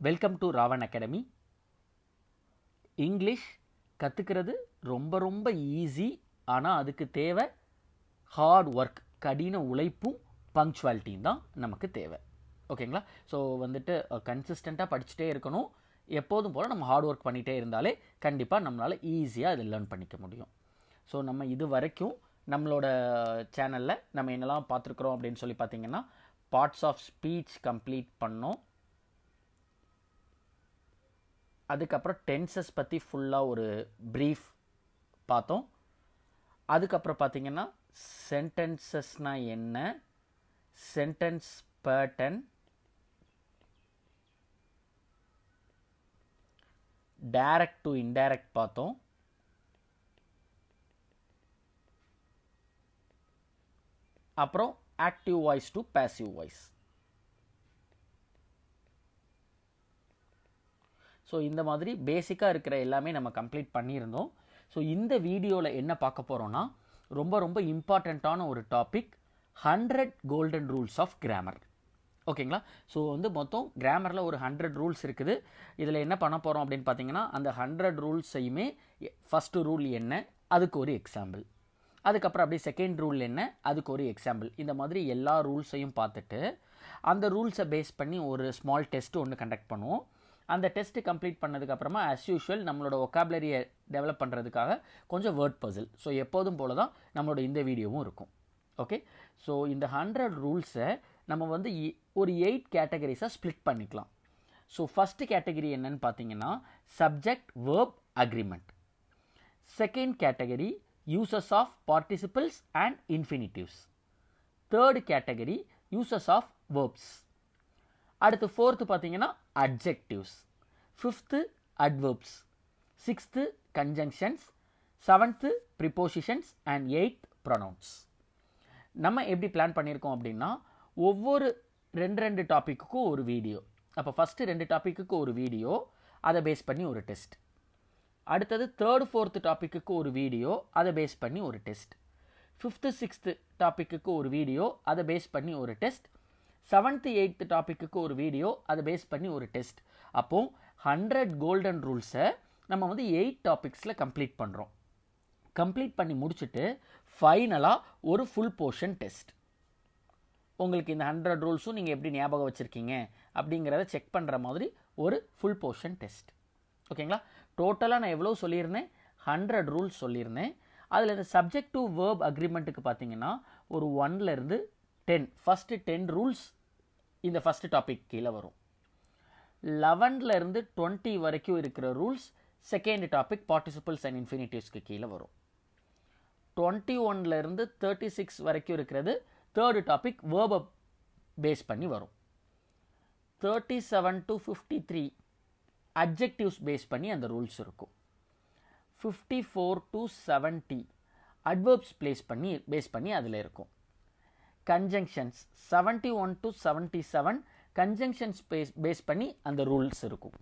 Welcome to Ravan academy. English கற்றுக்கிறது ரொம்ப ரொம்ப ஈஸி. ஆனால் அதுக்கு தேவை ஹார்ட் ஒர்க், கடின உழைப்பும் பங்க்சுவாலிட்டியும் தான் நமக்கு தேவை. ஓகேங்களா? ஸோ கன்சிஸ்டண்ட்டாக படிச்சுட்டே இருக்கணும். எப்போதும் போல் நம்ம ஹார்ட் ஒர்க் பண்ணிகிட்டே இருந்தாலே கண்டிப்பாக நம்மளால் ஈஸியாக அதை லேர்ன் பண்ணிக்க முடியும். ஸோ நம்ம இது வரைக்கும் நம்மளோட சேனலில் நம்ம என்னெல்லாம் பார்த்துருக்குறோம் அப்படின்னு சொல்லி பார்த்தீங்கன்னா, பார்ட்ஸ் ஆஃப் ஸ்பீச் கம்ப்ளீட் பண்ணோம். அதுக்கப்புறம் டென்சஸ் பற்றி ஃபுல்லாக ஒரு ப்ரீஃப் பார்த்தோம். அதுக்கப்புறம் பார்த்தீங்கன்னா சென்டென்சஸ்னால் என்ன, sentence pattern, direct to indirect பார்த்தோம். அப்புறம் active voice to passive voice. So இந்த மாதிரி பேசிக்காக இருக்கிற எல்லாமே நம்ம கம்ப்ளீட் பண்ணியிருந்தோம். ஸோ இந்த வீடியோவில் என்ன பார்க்க போகிறோன்னா, ரொம்ப ரொம்ப இம்பார்ட்டண்ட்டான ஒரு topic, 100 golden rules of grammar. ஓகேங்களா? ஸோ மொத்தம் கிராமரில் ஒரு 100 ரூல்ஸ் இருக்குது. இதில் என்ன பண்ண போகிறோம் அப்படின்னு பார்த்தீங்கன்னா, அந்த 100 ரூல்ஸையுமே ஃபஸ்ட்டு ரூல் என்ன, அதுக்கு ஒரு எக்ஸாம்பிள், அதுக்கப்புறம் அப்படியே செகண்ட் ரூல் என்ன, அதுக்கு ஒரு எக்ஸாம்பிள், இந்த மாதிரி எல்லா ரூல்ஸையும் பார்த்துட்டு அந்த ரூல்ஸை பேஸ் பண்ணி ஒரு ஸ்மால் டெஸ்ட்டு ஒன்று கண்டக்ட் பண்ணுவோம். அந்த டெஸ்ட்டு கம்ப்ளீட் பண்ணதுக்கப்புறமா ஆஸ் யூஷுவல் நம்மளோட ஒக்காபுலரியை டெவலப் பண்ணுறதுக்காக கொஞ்சம் வேர்ட் பசில். ஸோ எப்போதும் போல தான் நம்மளோட இந்த வீடியோவும் இருக்கும். ஓகே? ஸோ இந்த 100 ரூல்ஸை நம்ம ஒரு 8 கேட்டகரிஸாக ஸ்ப்ளிட் பண்ணிக்கலாம். ஸோ ஃபஸ்ட்டு கேட்டகரி என்னன்னு பார்த்தீங்கன்னா, subject verb agreement. Second category uses of participles and infinitives. Third category uses of verbs. அடுத்து ஃபோர்த்து பார்த்தீங்கன்னா adjectives. Fifth adverbs. Sixth conjunctions. Seventh prepositions and eighth pronouns. நம்ம எப்படி பிளான் பண்ணியிருக்கோம் அப்படின்னா, ஒவ்வொரு ரெண்டு டாப்பிக்குக்கும் ஒரு வீடியோ. அப்போ ஃபஸ்ட்டு 2 டாப்பிக்குக்கு ஒரு வீடியோ, அதை பேஸ் பண்ணி ஒரு டெஸ்ட். அடுத்தது தேர்டு ஃபோர்த்து டாப்பிக்குக்கு ஒரு வீடியோ, அதை பேஸ் பண்ணி ஒரு டெஸ்ட். ஃபிஃப்த்து சிக்ஸ்த்து டாப்பிக்குக்கு ஒரு வீடியோ, அதை பேஸ் பண்ணி ஒரு டெஸ்ட். 7th 8th டாப்பிக்கு ஒரு வீடியோ, அதை பேஸ் பண்ணி ஒரு டெஸ்ட். அப்போ 100 கோல்டன் ரூல்ஸை நம்ம 8 டாபிக்ஸில் கம்ப்ளீட் பண்ணுறோம். கம்ப்ளீட் பண்ணி முடிச்சுட்டு ஃபைனலாக ஒரு ஃபுல் போர்ஷன் டெஸ்ட். உங்களுக்கு இந்த 100 ரூல்ஸும் நீங்கள் எப்படி ஞாபகம் வச்சுருக்கீங்க அப்படிங்கிறத செக் பண்ணுற மாதிரி ஒரு ஃபுல் போர்ஷன் டெஸ்ட். ஓகேங்களா? டோட்டலாக நான் எவ்வளோ சொல்லியிருந்தேன்? 100 ரூல்ஸ் சொல்லியிருந்தேன். அதில் இந்த சப்ஜெக்ட் டு வேர்ப் அக்ரிமெண்ட்டுக்கு பார்த்தீங்கன்னா ஒரு 1லேருந்து 10, ஃபஸ்ட்டு 10 ரூல்ஸ் இந்த ஃபஸ்ட்டு டாபிக் கீழே வரும். 11லேருந்து 20 வரைக்கும் இருக்கிற rules second topic participles and இன்ஃபினிட்டிவ்ஸ்க்கு கீழே வரும். 21லேருந்து 36 வரைக்கும் இருக்கிறது தேர்டு டாபிக் வேர்பை பேஸ் பண்ணி வரும். 37 to 53 அட்ஜெக்டிவ்ஸ் பேஸ் பண்ணி அந்த ரூல்ஸ் இருக்கும். 54 to 70 அட்வர்ப்ஸ் பேஸ் பண்ணி அதில் இருக்கும். கன்ஜங்ஷன்ஸ் 71 to 77 கன்ஜங்ஷன்ஸ் பேஸ் பண்ணி அந்த ரூல்ஸ் இருக்கும்.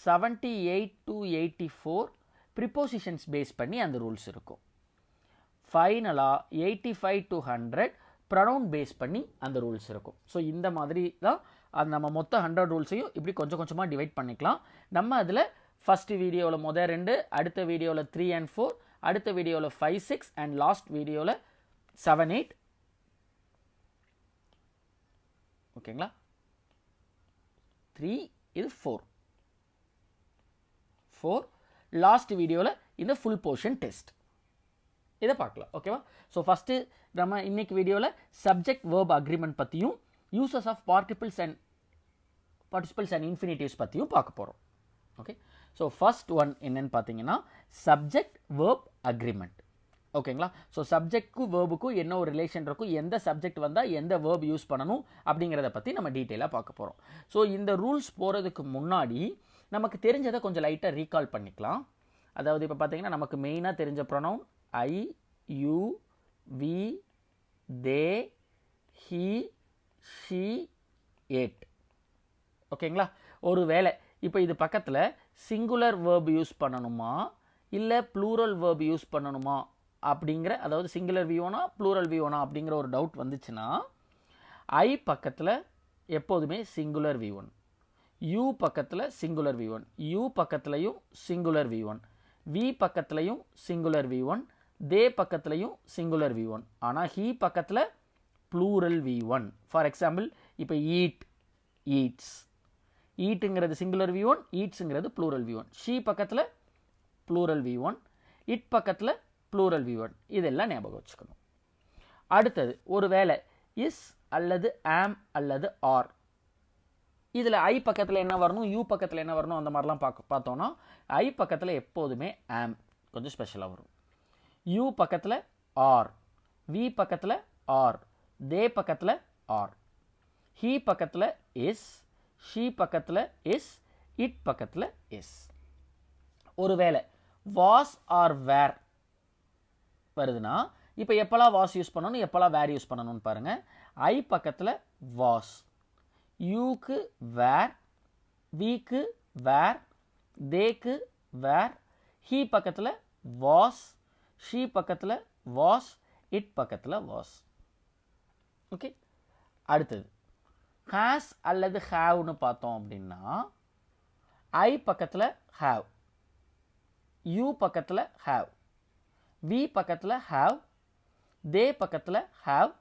78 to 84 ப்ரிப்போசிஷன்ஸ் பேஸ் பண்ணி அந்த ரூல்ஸ் இருக்கும். ஃபைனலாக 85 to 100 ப்ரொனவுன் பேஸ் பண்ணி அந்த ரூல்ஸ் இருக்கும். ஸோ இந்த மாதிரி தான் நம்ம மொத்த 100 ரூல்ஸையும் இப்படி கொஞ்சம் கொஞ்சமாக டிவைட் பண்ணிக்கலாம். நம்ம அதில் ஃபஸ்ட்டு வீடியோவில் 2, அடுத்த வீடியோவில் 3 and 4, அடுத்த வீடியோவில் 5, 6 அண்ட் லாஸ்ட் வீடியோவில் 7, 8. ஓகேங்களா? 3, இது 4 லாஸ்ட் வீடியோவில் இந்த ஃபுல் போர்ஷன் டெஸ்ட் இதை பார்க்கலாம். ஓகேவா? ஸோ ஃபஸ்ட்டு நம்ம இன்னைக்கு வீடியோவில் சப்ஜெக்ட் வேர்ப் அக்ரிமெண்ட் பற்றியும் யூசஸ் ஆஃப் பார்ட்டிசிபிள்ஸ் அண்ட் இன்ஃபினிட்டிவ்ஸ் பற்றியும் பார்க்க போகிறோம். ஓகே? ஸோ ஃபர்ஸ்ட் ஒன் என்னன்னு பார்த்தீங்கன்னா சப்ஜெக்ட் வேர்ப் அக்ரிமெண்ட். ஓகேங்களா? ஸோ சப்ஜெக்ட்க்கும் வேர்புக்கும் என்ன ஒரு ரிலேஷன் இருக்கும், எந்த சப்ஜெக்ட் வந்தால் எந்த வேர்ப் யூஸ் பண்ணணும் அப்படிங்கிறத பற்றி நம்ம டீட்டெயிலாக பார்க்க போகிறோம். ஸோ இந்த ரூல்ஸ் போகிறதுக்கு முன்னாடி நமக்கு தெரிஞ்சதை கொஞ்சம் லைட்டாக ரீகால் பண்ணிக்கலாம். அதாவது இப்போ பார்த்தீங்கன்னா நமக்கு மெயினாக தெரிஞ்ச pronoun I, you, we, they, he, she, it. ஓகேங்களா? ஒரு வேளை இப்போ இது பக்கத்தில் சிங்குலர் வேர்ப் யூஸ் பண்ணணுமா இல்லை ப்ளூரல் வேர்ப் யூஸ் பண்ணணுமா அப்படிங்கிற, அதாவது சிங்குலர் வியோனா ப்ளூரல் வியோனா அப்படிங்கிற ஒரு டவுட் வந்துச்சுன்னா, ஐ பக்கத்தில் எப்போதுமே சிங்குலர் V1, யூ பக்கத்தில் சிங்குலர் V1, யூ பக்கத்துலையும் சிங்குலர் V1, V பக்கத்துலையும் சிங்குலர் V1, தே பக்கத்துலையும் சிங்குலர் V1. ஆனால் ஹீ பக்கத்தில் ப்ளூரல் V1. ஃபார் எக்ஸாம்பிள் இப்போ ஈட், ஈட்ஸ், ஈட்டுங்கிறது சிங்குலர் V1, ஈட்ஸுங்கிறது ப்ளூரல் V1. ஷீ பக்கத்தில் ப்ளூரல் V1, இட் பக்கத்தில் ப்ளூரல் V1. இதெல்லாம் ஞாபகம் வச்சுக்கணும். அடுத்தது ஒரு வேளை இஸ் அல்லது ஆம் அல்லது ஆர், இதில் ஐ பக்கத்தில் என்ன வரணும், யூ பக்கத்தில் என்ன வரணும், அந்த மாதிரிலாம் பார்த்தோன்னா ஐ பக்கத்தில் எப்போதுமே ஆம் கொஞ்சம் ஸ்பெஷலாக வரும். யூ பக்கத்தில் ஆர், வி பக்கத்தில் ஆர், தே பக்கத்தில் ஆர், ஹீ பக்கத்தில் இஸ், ஷீ பக்கத்தில் இஸ், இட் பக்கத்தில் இஸ். ஒருவேளை வாஸ் ஆர் வேர் வருதுன்னா இப்போ எப்போல்லாம் வாஸ் யூஸ் பண்ணணும், எப்போல்லாம் வேர் யூஸ் பண்ணணும்னு பாருங்கள். ஐ பக்கத்தில் வாஸ், யூக்கு வேர், வீக்கு வேர், தேக்கு வேர், ஹீ பக்கத்தில் வாஸ், ஷீ பக்கத்தில் வாஸ், இட் பக்கத்தில் வாஸ். ஓகே. அடுத்தது ஹேஸ் அல்லது ஹேவ்னு பார்த்தோம் அப்படின்னா ஐ பக்கத்தில் ஹேவ், யூ பக்கத்தில் ஹேவ், வி பக்கத்தில் ஹேவ், தே பக்கத்தில் ஹேவ்,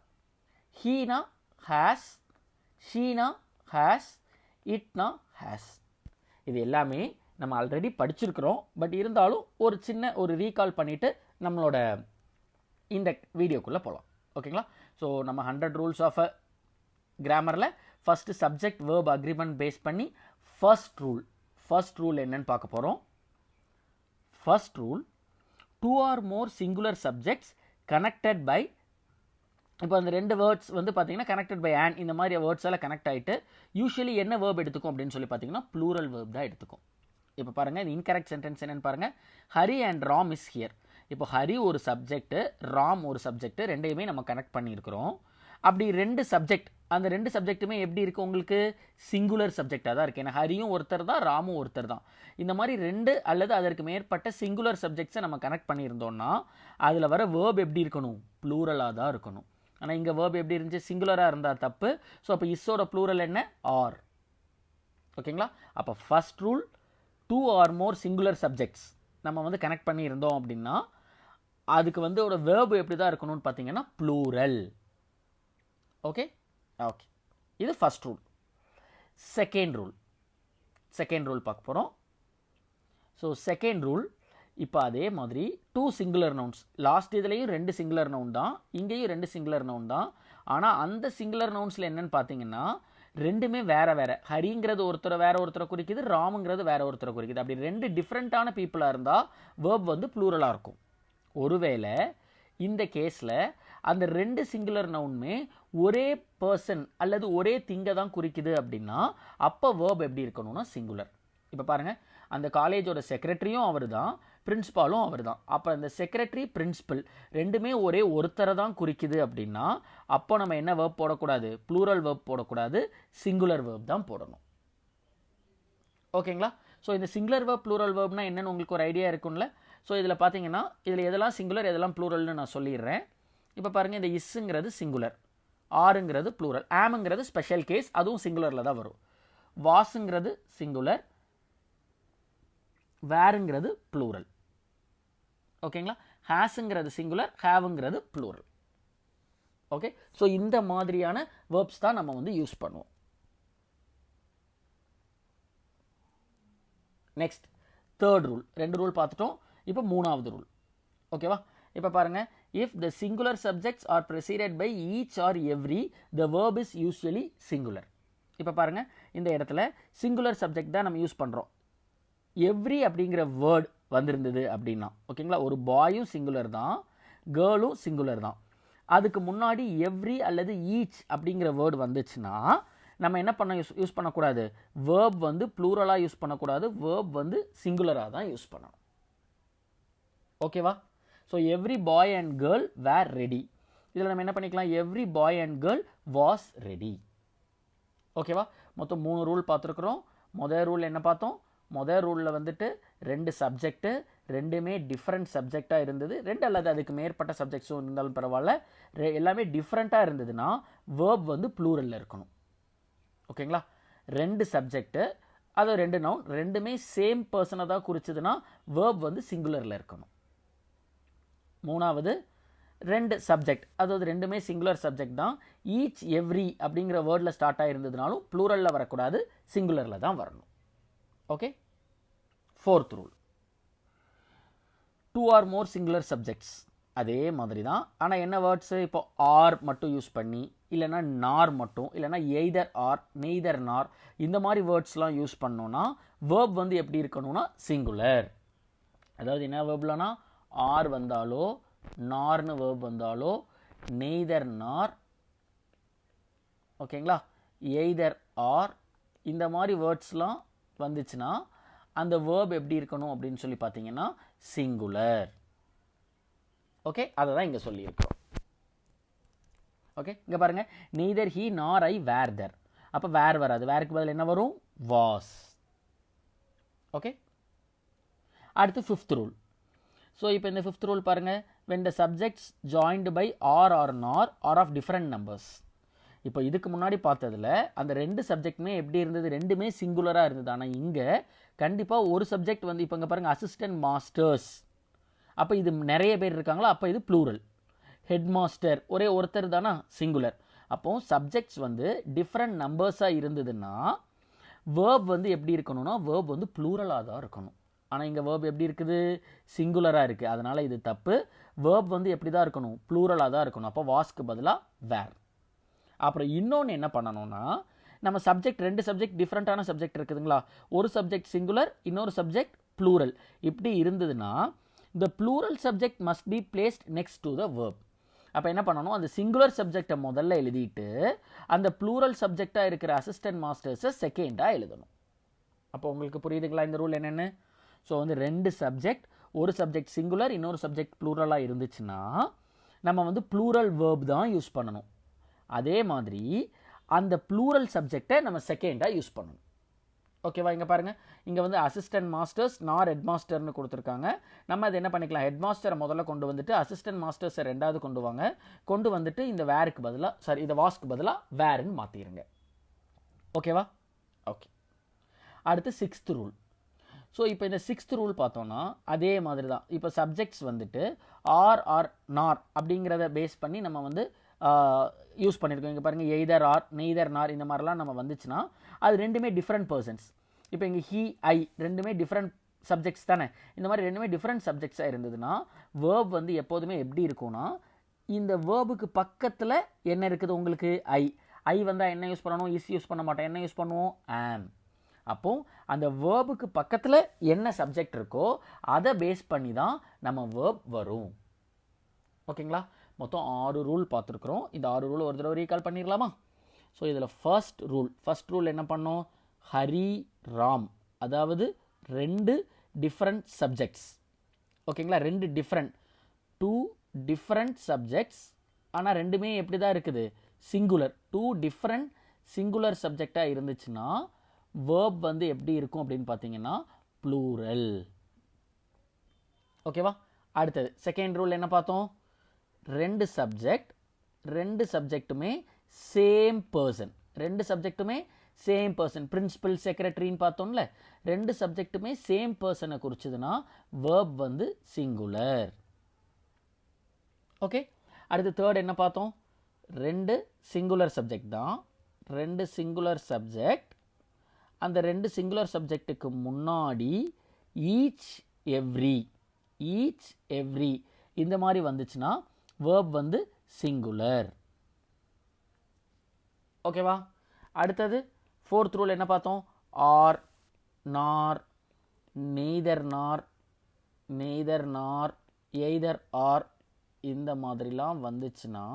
ஹீனா ஹேஸ், ஷீனா ஹேஸ், இட்னா ஹேஸ். இது எல்லாமே நம்ம ஆல்ரெடி படிச்சிருக்கிறோம். பட் இருந்தாலும் ஒரு சின்ன ஒரு ரீகால் பண்ணிவிட்டு நம்மளோட இந்த வீடியோக்குள்ளே போகலாம். ஓகேங்களா? ஸோ நம்ம 100 ரூல்ஸ் ஆஃப் கிராமரில் first subject verb agreement base பண்ணி ஃபர்ஸ்ட் ரூல் என்னன்னு பார்க்க போகிறோம். First rule, 2 or more singular subjects connected by, இப்போ அந்த ரெண்டு வேர்ட்ஸ் வந்து பார்த்தீங்கன்னா கனெக்டட் பை அண்ட் இந்த மாதிரி வேர்ட்ஸ் எல்லாம் கனெக்ட் ஆகிட்டு யூஸ்வலி என்ன வேர்ப் எடுத்துக்கும் அப்படின்னு சொல்லி பார்த்தீங்கன்னா ப்ளூரல் வேர்ப் தான் எடுத்துக்கும். இப்போ பாருங்கள், இந்த இன்கரெக்ட் சென்டென்ஸ் என்னென்னு பாருங்கள். Hari and Ram is here. இப்போ ஹரி ஒரு சப்ஜெக்ட்டு, ராம் ஒரு சப்ஜெக்ட்டு, ரெண்டையுமே நம்ம கனெக்ட் பண்ணியிருக்கிறோம். அப்படி ரெண்டு சப்ஜெக்ட், அந்த ரெண்டு சப்ஜெக்ட்டுமே எப்படி இருக்குது உங்களுக்கு, சிங்குலர் சப்ஜெக்டாக தான் இருக்குது. ஏன்னா ஹரியும் ஒருத்தர் தான், ராமும் ஒருத்தர் தான். இந்த மாதிரி ரெண்டு அல்லது அதற்கு மேற்பட்ட சிங்குலர் சப்ஜெக்ட்ஸை நம்ம கனெக்ட் பண்ணியிருந்தோம்னா அதில் வர வேர்ப் எப்படி இருக்கணும், ப்ளூரலாக தான் இருக்கணும். ஆனால் இங்கே வேர்ப் எப்படி இருந்துச்சு, சிங்குலராக இருந்தால் தப்பு. ஸோ அப்போ இஸ்ஸோட ப்ளூரல் என்ன, ஆர். ஓகேங்களா? அப்போ first rule, 2 or more singular subjects நம்ம வந்து கனெக்ட் பண்ணியிருந்தோம் அப்படின்னா அதுக்கு வந்து ஒரு வேர்பு எப்படி தான் இருக்கணும்னு பார்த்தீங்கன்னா ப்ளூரல். ஓகே ஓகே, இது ஃபர்ஸ்ட் ரூல். செகண்ட் ரூல் பார்க்க போகிறோம். ஸோ செகண்ட் ரூல், இப்போ அதே மாதிரி 2 சிங்குலர் நவுன்ஸ், லாஸ்ட் இதுலேயும் 2 சிங்குலர் நவுன் தான், இங்கேயும் 2 சிங்குலர் நவுன் தான். ஆனால் அந்த சிங்குலர் நவுன்ஸில் என்னென்னு பார்த்தீங்கன்னா ரெண்டுமே வேறு வேறு. ஹரிங்கிறது ஒருத்தரை குறிக்குது, ராமுங்கிறது வேற ஒருத்தரை குறிக்குது. அப்படி ரெண்டு டிஃப்ரெண்ட்டான பீப்புளாக இருந்தால் வேர்ப் வந்து ப்ளூரலாக இருக்கும். ஒருவேளை இந்த கேஸில் அந்த ரெண்டு சிங்குலர் நவுனுமே ஒரே பர்சன் அல்லது ஒரே திங்கை தான் குறிக்குது அப்படின்னா அப்போ வேர்ப் எப்படி இருக்கணும்னா சிங்குலர். இப்போ பாருங்கள், அந்த காலேஜோட செக்ரட்டரியும் அவர் தான், பிரின்ஸ்பாலும் அவர் தான். அப்போ அந்த செக்ரட்டரி பிரின்சிபல் ரெண்டுமே ஒரே ஒருத்தரை தான் குறிக்குது அப்படின்னா அப்போ நம்ம என்ன வேர்ப் போடக்கூடாது, ப்ளூரல் வேர்ப் போடக்கூடாது, சிங்குலர் வேர்ப் தான் போடணும். ஓகேங்களா? ஸோ இந்த சிங்குலர் வேர்ப் ப்ளூரல் வேர்ப்னா என்னன்னு உங்களுக்கு ஒரு ஐடியா இருக்கும்ல. ஸோ இதில் பார்த்தீங்கன்னா இதில் எதெல்லாம் சிங்குலர் எதெல்லாம் ப்ளூரல்னு நான் சொல்லிடுறேன். இப்போ பாருங்கள், இந்த இஸ்ஸுங்கிறது சிங்குலர், ஆருங்கிறது ப்ளூரல், ஆமுங்கிறது ஸ்பெஷல் கேஸ், அதுவும் சிங்குலரில் தான் வரும். வாஸுங்கிறது சிங்குலர், வேருங்கிறது ப்ளூரல். ஓகேங்களா? ஹேஸுங்கிறது சிங்குலர், ஹேவுங்கிறது ப்ளூரல். ஓகே, ஸோ இந்த மாதிரியான வேர்ப்ஸ் தான் நம்ம வந்து யூஸ் பண்ணுவோம். நெக்ஸ்ட் தேர்ட் ரூல், 2 ரூல் பார்த்துட்டோம். இப்போ மூணாவது ரூல். ஓகேவா? இப்போ பாருங்கள், if the singular subjects are preceded by each or every the verb is usually singular. இப்போ பாருங்கள், இந்த இடத்துல சிங்குலர் சப்ஜெக்ட் தான் நம்ம யூஸ் பண்ணுறோம். எவ்ரி அப்படிங்கிற வேர்ட் வந்திருந்தது அப்படின்னா, ஓகேங்களா, ஒரு பாயும் சிங்குலர் தான், கேர்ளும் சிங்குலர் தான். அதுக்கு முன்னாடி எவ்ரி அல்லது ஈச் அப்படிங்கிற வேர்டு வந்துச்சுன்னா நம்ம என்ன பண்ண யூஸ் பண்ணக்கூடாது, வேர்ப் வந்து ப்ளூரலாக யூஸ் பண்ணக்கூடாது, வேர்ப் வந்து சிங்குலராக தான் யூஸ் பண்ணணும். ஓகேவா? So every boy and girl were ready. இதில் நம்ம என்ன பண்ணிக்கலாம், every boy and girl was ready. ஓகேவா? மொத்தம் 3 ரூல் பார்த்துருக்குறோம். முதல் ரூல் என்ன பார்த்தோம், முதல் ரூலில் வந்துட்டு 2 சப்ஜெக்ட்டு, ரெண்டுமே டிஃப்ரெண்ட் சப்ஜெக்டாக இருந்தது, 2 அல்லது அதுக்கு மேற்பட்ட சப்ஜெக்ட்ஸும் இருந்தாலும் பரவாயில்ல, எல்லாமே டிஃப்ரெண்ட்டாக இருந்ததுன்னா வேர்ப் வந்து ப்ளூரலில் இருக்கணும். ஓகேங்களா? 2 சப்ஜெக்ட்டு அது ரெண்டு நவுன், ரெண்டுமே சேம் பர்சனை தான் குறிச்சதுன்னா வேர்ப் வந்து சிங்குலரில் இருக்கணும். மூணாவது ரெண்டு சப்ஜெக்ட், அதாவது ரெண்டுமே சிங்குலர் சப்ஜெக்ட் தான். ஈச் எவ்ரி அப்படிங்கிற வேர்டில் ஸ்டார்ட் ஆகிருந்ததுனாலும் ப்ளூரலில் வரக்கூடாது, சிங்குலரில் தான் வரணும். Okay. Fourth rule, 2 or more singular subjects. அதே மாதிரி தான், ஆனால் என்ன வேர்ட்ஸு, இப்போ ஆர் மட்டும் யூஸ் பண்ணி, இல்லைனா நார் மட்டும், இல்லைனா எய்தர் ஆர், நெய்தர் நார், இந்த மாதிரி வேர்ட்ஸ்லாம் யூஸ் பண்ணோன்னா வேர்ப் வந்து எப்படி இருக்கணும்னா சிங்குலர். அதாவது என்ன வேர்ப்லனா ஆர் வந்தாலோ, நார்னு வேர்ப் வந்தாலோ, நெய்தர் நார், ஓகேங்களா, எய்தர் ஆர், இந்த மாதிரி வேர்ட்ஸ்லாம் வந்துச்சுன்னா அந்த வேர்ப் எப்படி இருக்கணும் அப்படின்னு சொல்லி பார்த்தீங்கன்னா சிங்குலர். ஓகே, அதை தான் இங்கே சொல்லியிருக்கிறோம். ஓகே, இங்கே பாருங்கள், நெய்தர் ஹீ நார் ஐ வேர் தர். அப்போ வேர் வராது, வேருக்கு பதில் என்ன வரும், வாஸ். ஓகே, அடுத்து ஃபிஃப்த் ரூல். ஸோ இப்போ இந்த ஃபிஃப்த் ரூல் பாருங்கள், when the subjects joined by or nor are of different numbers. இப்போ இதுக்கு முன்னாடி பார்த்ததில் அந்த ரெண்டு சப்ஜெக்ட்டுமே எப்படி இருந்தது, ரெண்டுமே சிங்குலராக இருந்தது. ஆனால் இங்கே கண்டிப்பாக ஒரு சப்ஜெக்ட் வந்து, இப்போ இங்கே பாருங்கள், அசிஸ்டன்ட் மாஸ்டர்ஸ், அப்போ இது நிறைய பேர் இருக்காங்களா, அப்போ இது ப்ளூரல். ஹெட் மாஸ்டர் ஒரே ஒருத்தர் தானா, சிங்குலர். அப்போ சப்ஜெக்ட்ஸ் வந்து டிஃப்ரெண்ட் நம்பர்ஸாக இருந்ததுன்னா வேர்ப் வந்து எப்படி இருக்கணும்னா வேர்ப் வந்து ப்ளூரலாக தான் இருக்கணும். ஆனால் இங்கே வேர்ப் எப்படி இருக்குது, சிங்குலராக இருக்குது. அதனால் இது தப்பு. வேர்ப் வந்து எப்படி தான் இருக்கணும், ப்ளூரலாக தான் இருக்கணும். அப்போ வாஸ்க்கு பதிலாக வேர். அப்புறம் இன்னொன்று என்ன பண்ணணும்னா, நம்ம சப்ஜெக்ட், ரெண்டு சப்ஜெக்ட் டிஃப்ரெண்ட்டான சப்ஜெக்ட் இருக்குதுங்களா, ஒரு சப்ஜெக்ட் சிங்குலர், இன்னொரு சப்ஜெக்ட் ப்ளூரல். இப்படி இருந்ததுன்னா the plural subject must be placed next to the verb. அப்போ என்ன பண்ணணும், அந்த சிங்குலர் சப்ஜெக்டை முதல்ல எழுதிட்டு அந்த ப்ளூரல் சப்ஜெக்டாக இருக்கிற அசிஸ்டன்ட் மாஸ்டர்ஸை செகண்டாக எழுதணும். அப்போ உங்களுக்கு புரியுதுங்களா இந்த ரூல் என்னென்னு? ஸோ வந்து ரெண்டு சப்ஜெக்ட், ஒரு சப்ஜெக்ட் சிங்குலர், இன்னொரு சப்ஜெக்ட் ப்ளூரலாக இருந்துச்சுன்னா நம்ம வந்து ப்ளூரல் வேர்ப் தான் யூஸ் பண்ணணும். அதே மாதிரி அந்த ப்ளூரல் சப்ஜெக்டை நம்ம செகண்டாக யூஸ் பண்ணணும். ஓகேவா, இங்கே பாருங்கள், இங்கே வந்து அசிஸ்டன்ட் மாஸ்டர்ஸ் நார் ஹெட் மாஸ்டர்னு கொடுத்துருக்காங்க. நம்ம அது என்ன பண்ணிக்கலாம், ஹெட் மாஸ்டரை முதல்ல கொண்டு வந்துட்டு அசிஸ்டன்ட் மாஸ்டர்ஸை ரெண்டாவது கொண்டு வந்துட்டு இந்த வேருக்கு பதிலாக, சாரி, இந்த வாஸ்க்கு பதிலாக வேர்ன்னு மாற்றிடுங்க. ஓகேவா, ஓகே. அடுத்து சிக்ஸ்த் ரூல். ஸோ இப்போ இந்த சிக்ஸ்த் ரூல் பார்த்தோன்னா அதே மாதிரி தான். இப்போ சப்ஜெக்ட்ஸ் வந்துட்டு ஆர் நார் அப்படிங்கிறத பேஸ் பண்ணி நம்ம வந்து யூஸ் பண்ணியிருக்கோம். இங்கே பாருங்கள், எய்தர் ஆர், நெய்தர் நார், இந்த மாதிரிலாம் நம்ம வந்துச்சுன்னா அது ரெண்டுமே டிஃப்ரெண்ட் பர்சன்ஸ். இப்போ இங்கே ஹீ ஐ ரெண்டுமே டிஃப்ரெண்ட் சப்ஜெக்ட்ஸ் தானே. இந்த மாதிரி ரெண்டுமே டிஃப்ரெண்ட் சப்ஜெக்ட்ஸாக இருந்ததுன்னா வேர்ப் வந்து எப்போதுமே எப்படி இருக்கும்னா, இந்த வேர்புக்கு பக்கத்தில் என்ன இருக்குது உங்களுக்கு, ஐ வந்தால் என்ன யூஸ் பண்ணணும், இஸ் யூஸ் பண்ண மாட்டோம், என்ன யூஸ் பண்ணுவோம், ஆம். அப்போ அந்த வேர்புக்கு பக்கத்தில் என்ன சப்ஜெக்ட் இருக்கோ அதை பேஸ் பண்ணி தான் நம்ம வேர்ப் வரும். ஓகேங்களா, மொத்தம் 6 ரூல் பார்த்துருக்குறோம். இந்த 6 ரூல் ஒரு தடவை ரீகால் பண்ணிடலாமா? ஸோ இதில் ஃபர்ஸ்ட் ரூல் என்ன பண்ணோம், ஹரி ராம், அதாவது ரெண்டு டிஃப்ரெண்ட் சப்ஜெக்ட்ஸ். ஓகேங்களா, ரெண்டு டிஃப்ரெண்ட், 2 டிஃப்ரெண்ட் சப்ஜெக்ட்ஸ், ஆனால் ரெண்டுமே எப்படி தான் இருக்குது, சிங்குலர். 2 டிஃப்ரெண்ட் சிங்குலர் சப்ஜெக்டாக இருந்துச்சுன்னா வேர்ப் வந்து எப்படி இருக்கும் அப்படின்னு பார்த்தீங்கன்னா ப்ளூரல். ஓகேவா, அடுத்தது செகண்ட் ரூல் என்ன பார்த்தோம், ரெண்டு சப்ஜெக்ட்டுமே சேம் பர்சன், பிரின்சிபல் செக்ரட்டரின்னு பார்த்தோம்ல, ரெண்டு சப்ஜெக்ட்டுமே சேம் பர்சனை குறிச்சதுன்னா வேர்ப் வந்து சிங்குலர். ஓகே, அடுத்து தேர்ட் என்ன பார்த்தோம், ரெண்டு சிங்குலர் சப்ஜெக்ட் தான், ரெண்டு சிங்குலர் சப்ஜெக்ட், அந்த ரெண்டு சிங்குலர் சப்ஜெக்ட்டுக்கு முன்னாடி ஈச் எவ்ரி இந்த மாதிரி வந்துச்சுன்னா வேர்ப் வந்து சிங்குலர். ஓகேவா, அடுத்தது ஃபோர்த் ரூல் என்ன பார்த்தோம், ஆர், நார், நெய்தர் நார், எய்தர் ஆர், இந்த மாதிரிலாம் வந்துச்சுன்னா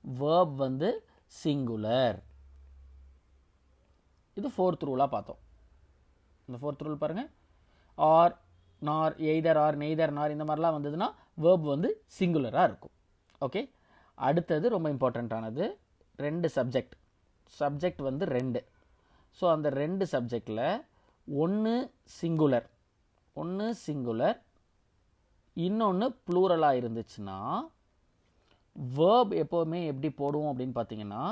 வேர்ப் வந்து சிங்குலர். இது ஃபோர்த் ரூலாக பார்த்தோம். இந்த ஃபோர்த் ரூல் பாருங்கள், R, nor, either or, neither nor, இந்த மாதிரிலாம் வந்ததுன்னா வேர்ப் வந்து சிங்குலராக இருக்கும். ஓகே, அடுத்தது ரொம்ப இம்பார்ட்டண்ட்டானது, ரெண்டு சப்ஜெக்ட் வந்து ரெண்டு. ஸோ அந்த ரெண்டு சப்ஜெக்டில் ஒன்று சிங்குலர், இன்னொன்று ப்ளூரலாக இருந்துச்சுன்னா வேர்ப் எப்போவுமே எப்படி போடுவோம் அப்படின்னு பார்த்தீங்கன்னா,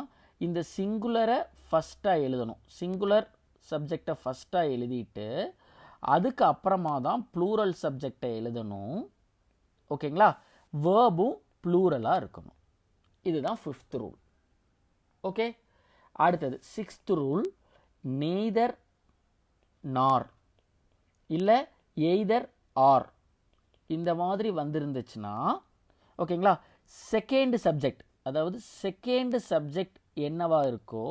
இந்த சிங்குலரை ஃபஸ்ட்டாக எழுதணும். சிங்குலர் சப்ஜெக்டை ஃபஸ்ட்டாக எழுதிட்டு அதுக்கு அப்புறமா தான் ப்ளூரல் சப்ஜெக்டை எழுதணும். ஓகேங்களா? வேர்பும் ப்ளூரலாக இருக்கணும். இதுதான் 5th ரூல். ஓகே, அடுத்தது 6th ரூல், நெய்தர் நார் இல்லை எய்தர் ஆர் இந்த மாதிரி வந்திருந்துச்சுன்னா, ஓகேங்களா, செகண்ட் சப்ஜெக்ட், அதாவது செகண்ட் சப்ஜெக்ட் என்னவா இருக்கோ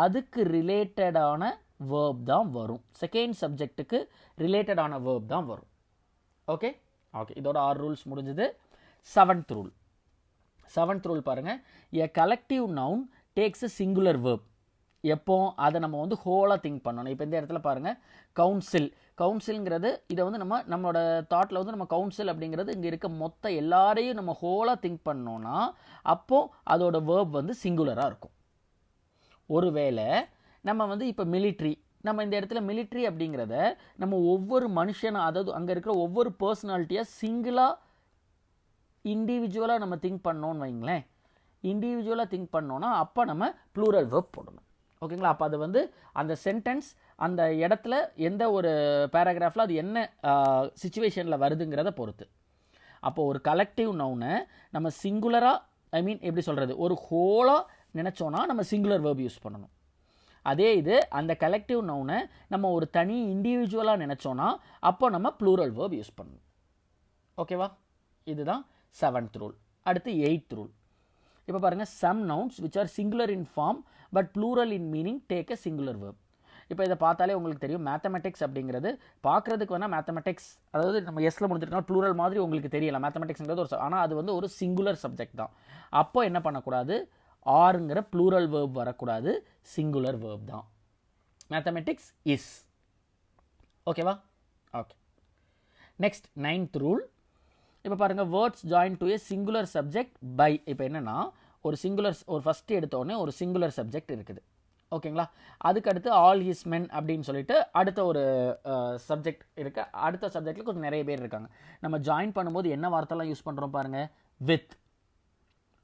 அதுக்கு ரிலேட்டடான வேர்ப் தான் வரும். செகண்ட் சப்ஜெக்ட்டுக்கு ரிலேட்டடான வேர்ப் தான் வரும். ஓகே ஓகே, இதோட 6 ரூல்ஸ் முடிஞ்சது. 7th rule. 7th ரூல் பாருங்கள், எ கலெக்டிவ் நவுன் டேக்ஸ் எ சிங்குலர் வேர்ப். எப்போ அதை நம்ம வந்து ஹோலாக திங்க் பண்ணணும். இப்போ இந்த இடத்துல பாருங்கள், கவுன்சில். கவுன்சில்ங்கிறது இதை வந்து நம்மளோட தாட்டில் வந்து நம்ம கவுன்சில் அப்படிங்கிறது இங்கே இருக்க மொத்த எல்லாரையும் நம்ம ஹோலாக திங்க் பண்ணோன்னா அப்போது அதோட வேர்ப் வந்து சிங்குலராக இருக்கும். ஒருவேளை நம்ம வந்து இப்போ மிலிட்ரி, நம்ம இந்த இடத்துல மிலிட்ரி அப்படிங்கிறத நம்ம ஒவ்வொரு மனுஷனும், அதாவது அங்கே இருக்கிற ஒவ்வொரு பர்சனாலிட்டியாக சிங்கிளாக இண்டிவிஜுவலாக நம்ம திங்க் பண்ணோன்னு வைங்களேன். இண்டிவிஜுவலாக திங்க் பண்ணோன்னா அப்போ நம்ம ப்ளூரல் வேர்ப் போடணும். ஓகேங்களா? அப்போ அது வந்து அந்த சென்டென்ஸ் அந்த இடத்துல எந்த ஒரு பேராகிராஃபில் அது என்ன சிச்சுவேஷனில் வருதுங்கிறத பொறுத்து. அப்போது ஒரு கலெக்டிவ் நவுனை நம்ம சிங்குலராக, ஐ மீன் எப்படி சொல்கிறது, ஒரு ஹோலாக நினச்சோன்னா நம்ம சிங்குலர் வேர்ப் யூஸ் பண்ணணும். அதே இது அந்த கலெக்டிவ் நவுனை நம்ம ஒரு தனி இண்டிவிஜுவலாக நினச்சோன்னா அப்போ நம்ம ப்ளூரல் வேர்ப் யூஸ் பண்ணணும். ஓகேவா? இதுதான் 7th ரூல். அடுத்து 8th ரூல். இப்போ பாருங்கள், some nouns which are singular in form but plural in meaning take a singular verb. இப்போ இதை பார்த்தாலே உங்களுக்கு தெரியும், மேத்தமெட்டிக்ஸ் அப்படிங்கிறது பார்க்குறதுக்கு வேணால் மேத்தமெட்டிக்ஸ், அதாவது நம்ம எஸ்ல முடிஞ்சிருக்கோம் ப்ளூரல் மாதிரி உங்களுக்கு தெரியல. மேத்தமெட்டிக்ஸ்ங்கிறது ஒரு, ஆனால் அது வந்து ஒரு சிங்குலர் சப்ஜெக்ட் தான். அப்போ என்ன பண்ணக்கூடாது, ஆருங்கிற ப்ளூரல் வேர்ப் வரக்கூடாது, சிங்குலர் வேர்ப் தான். Mathematics is. ஓகேவா? ஓகே. Next 9th rule. இப்போ பாருங்கள், words join to a singular subject by. இப்போ என்னென்னா ஒரு சிங்குலர், ஒரு ஃபஸ்ட்டு எடுத்தோடனே ஒரு சிங்குலர் சப்ஜெக்ட் இருக்குது. ஓகேங்களா? அதுக்கடுத்து ஆல் ஹிஸ் மென் அப்படின்னு சொல்லிட்டு அடுத்த ஒரு சப்ஜெக்ட் இருக்குது. அடுத்த சப்ஜெக்டில் கொஞ்சம் நிறைய பேர் இருக்காங்க. நம்ம ஜாயின் பண்ணும்போது என்ன வார்த்தைலாம் யூஸ் பண்ணுறோம் பாருங்கள், வித்.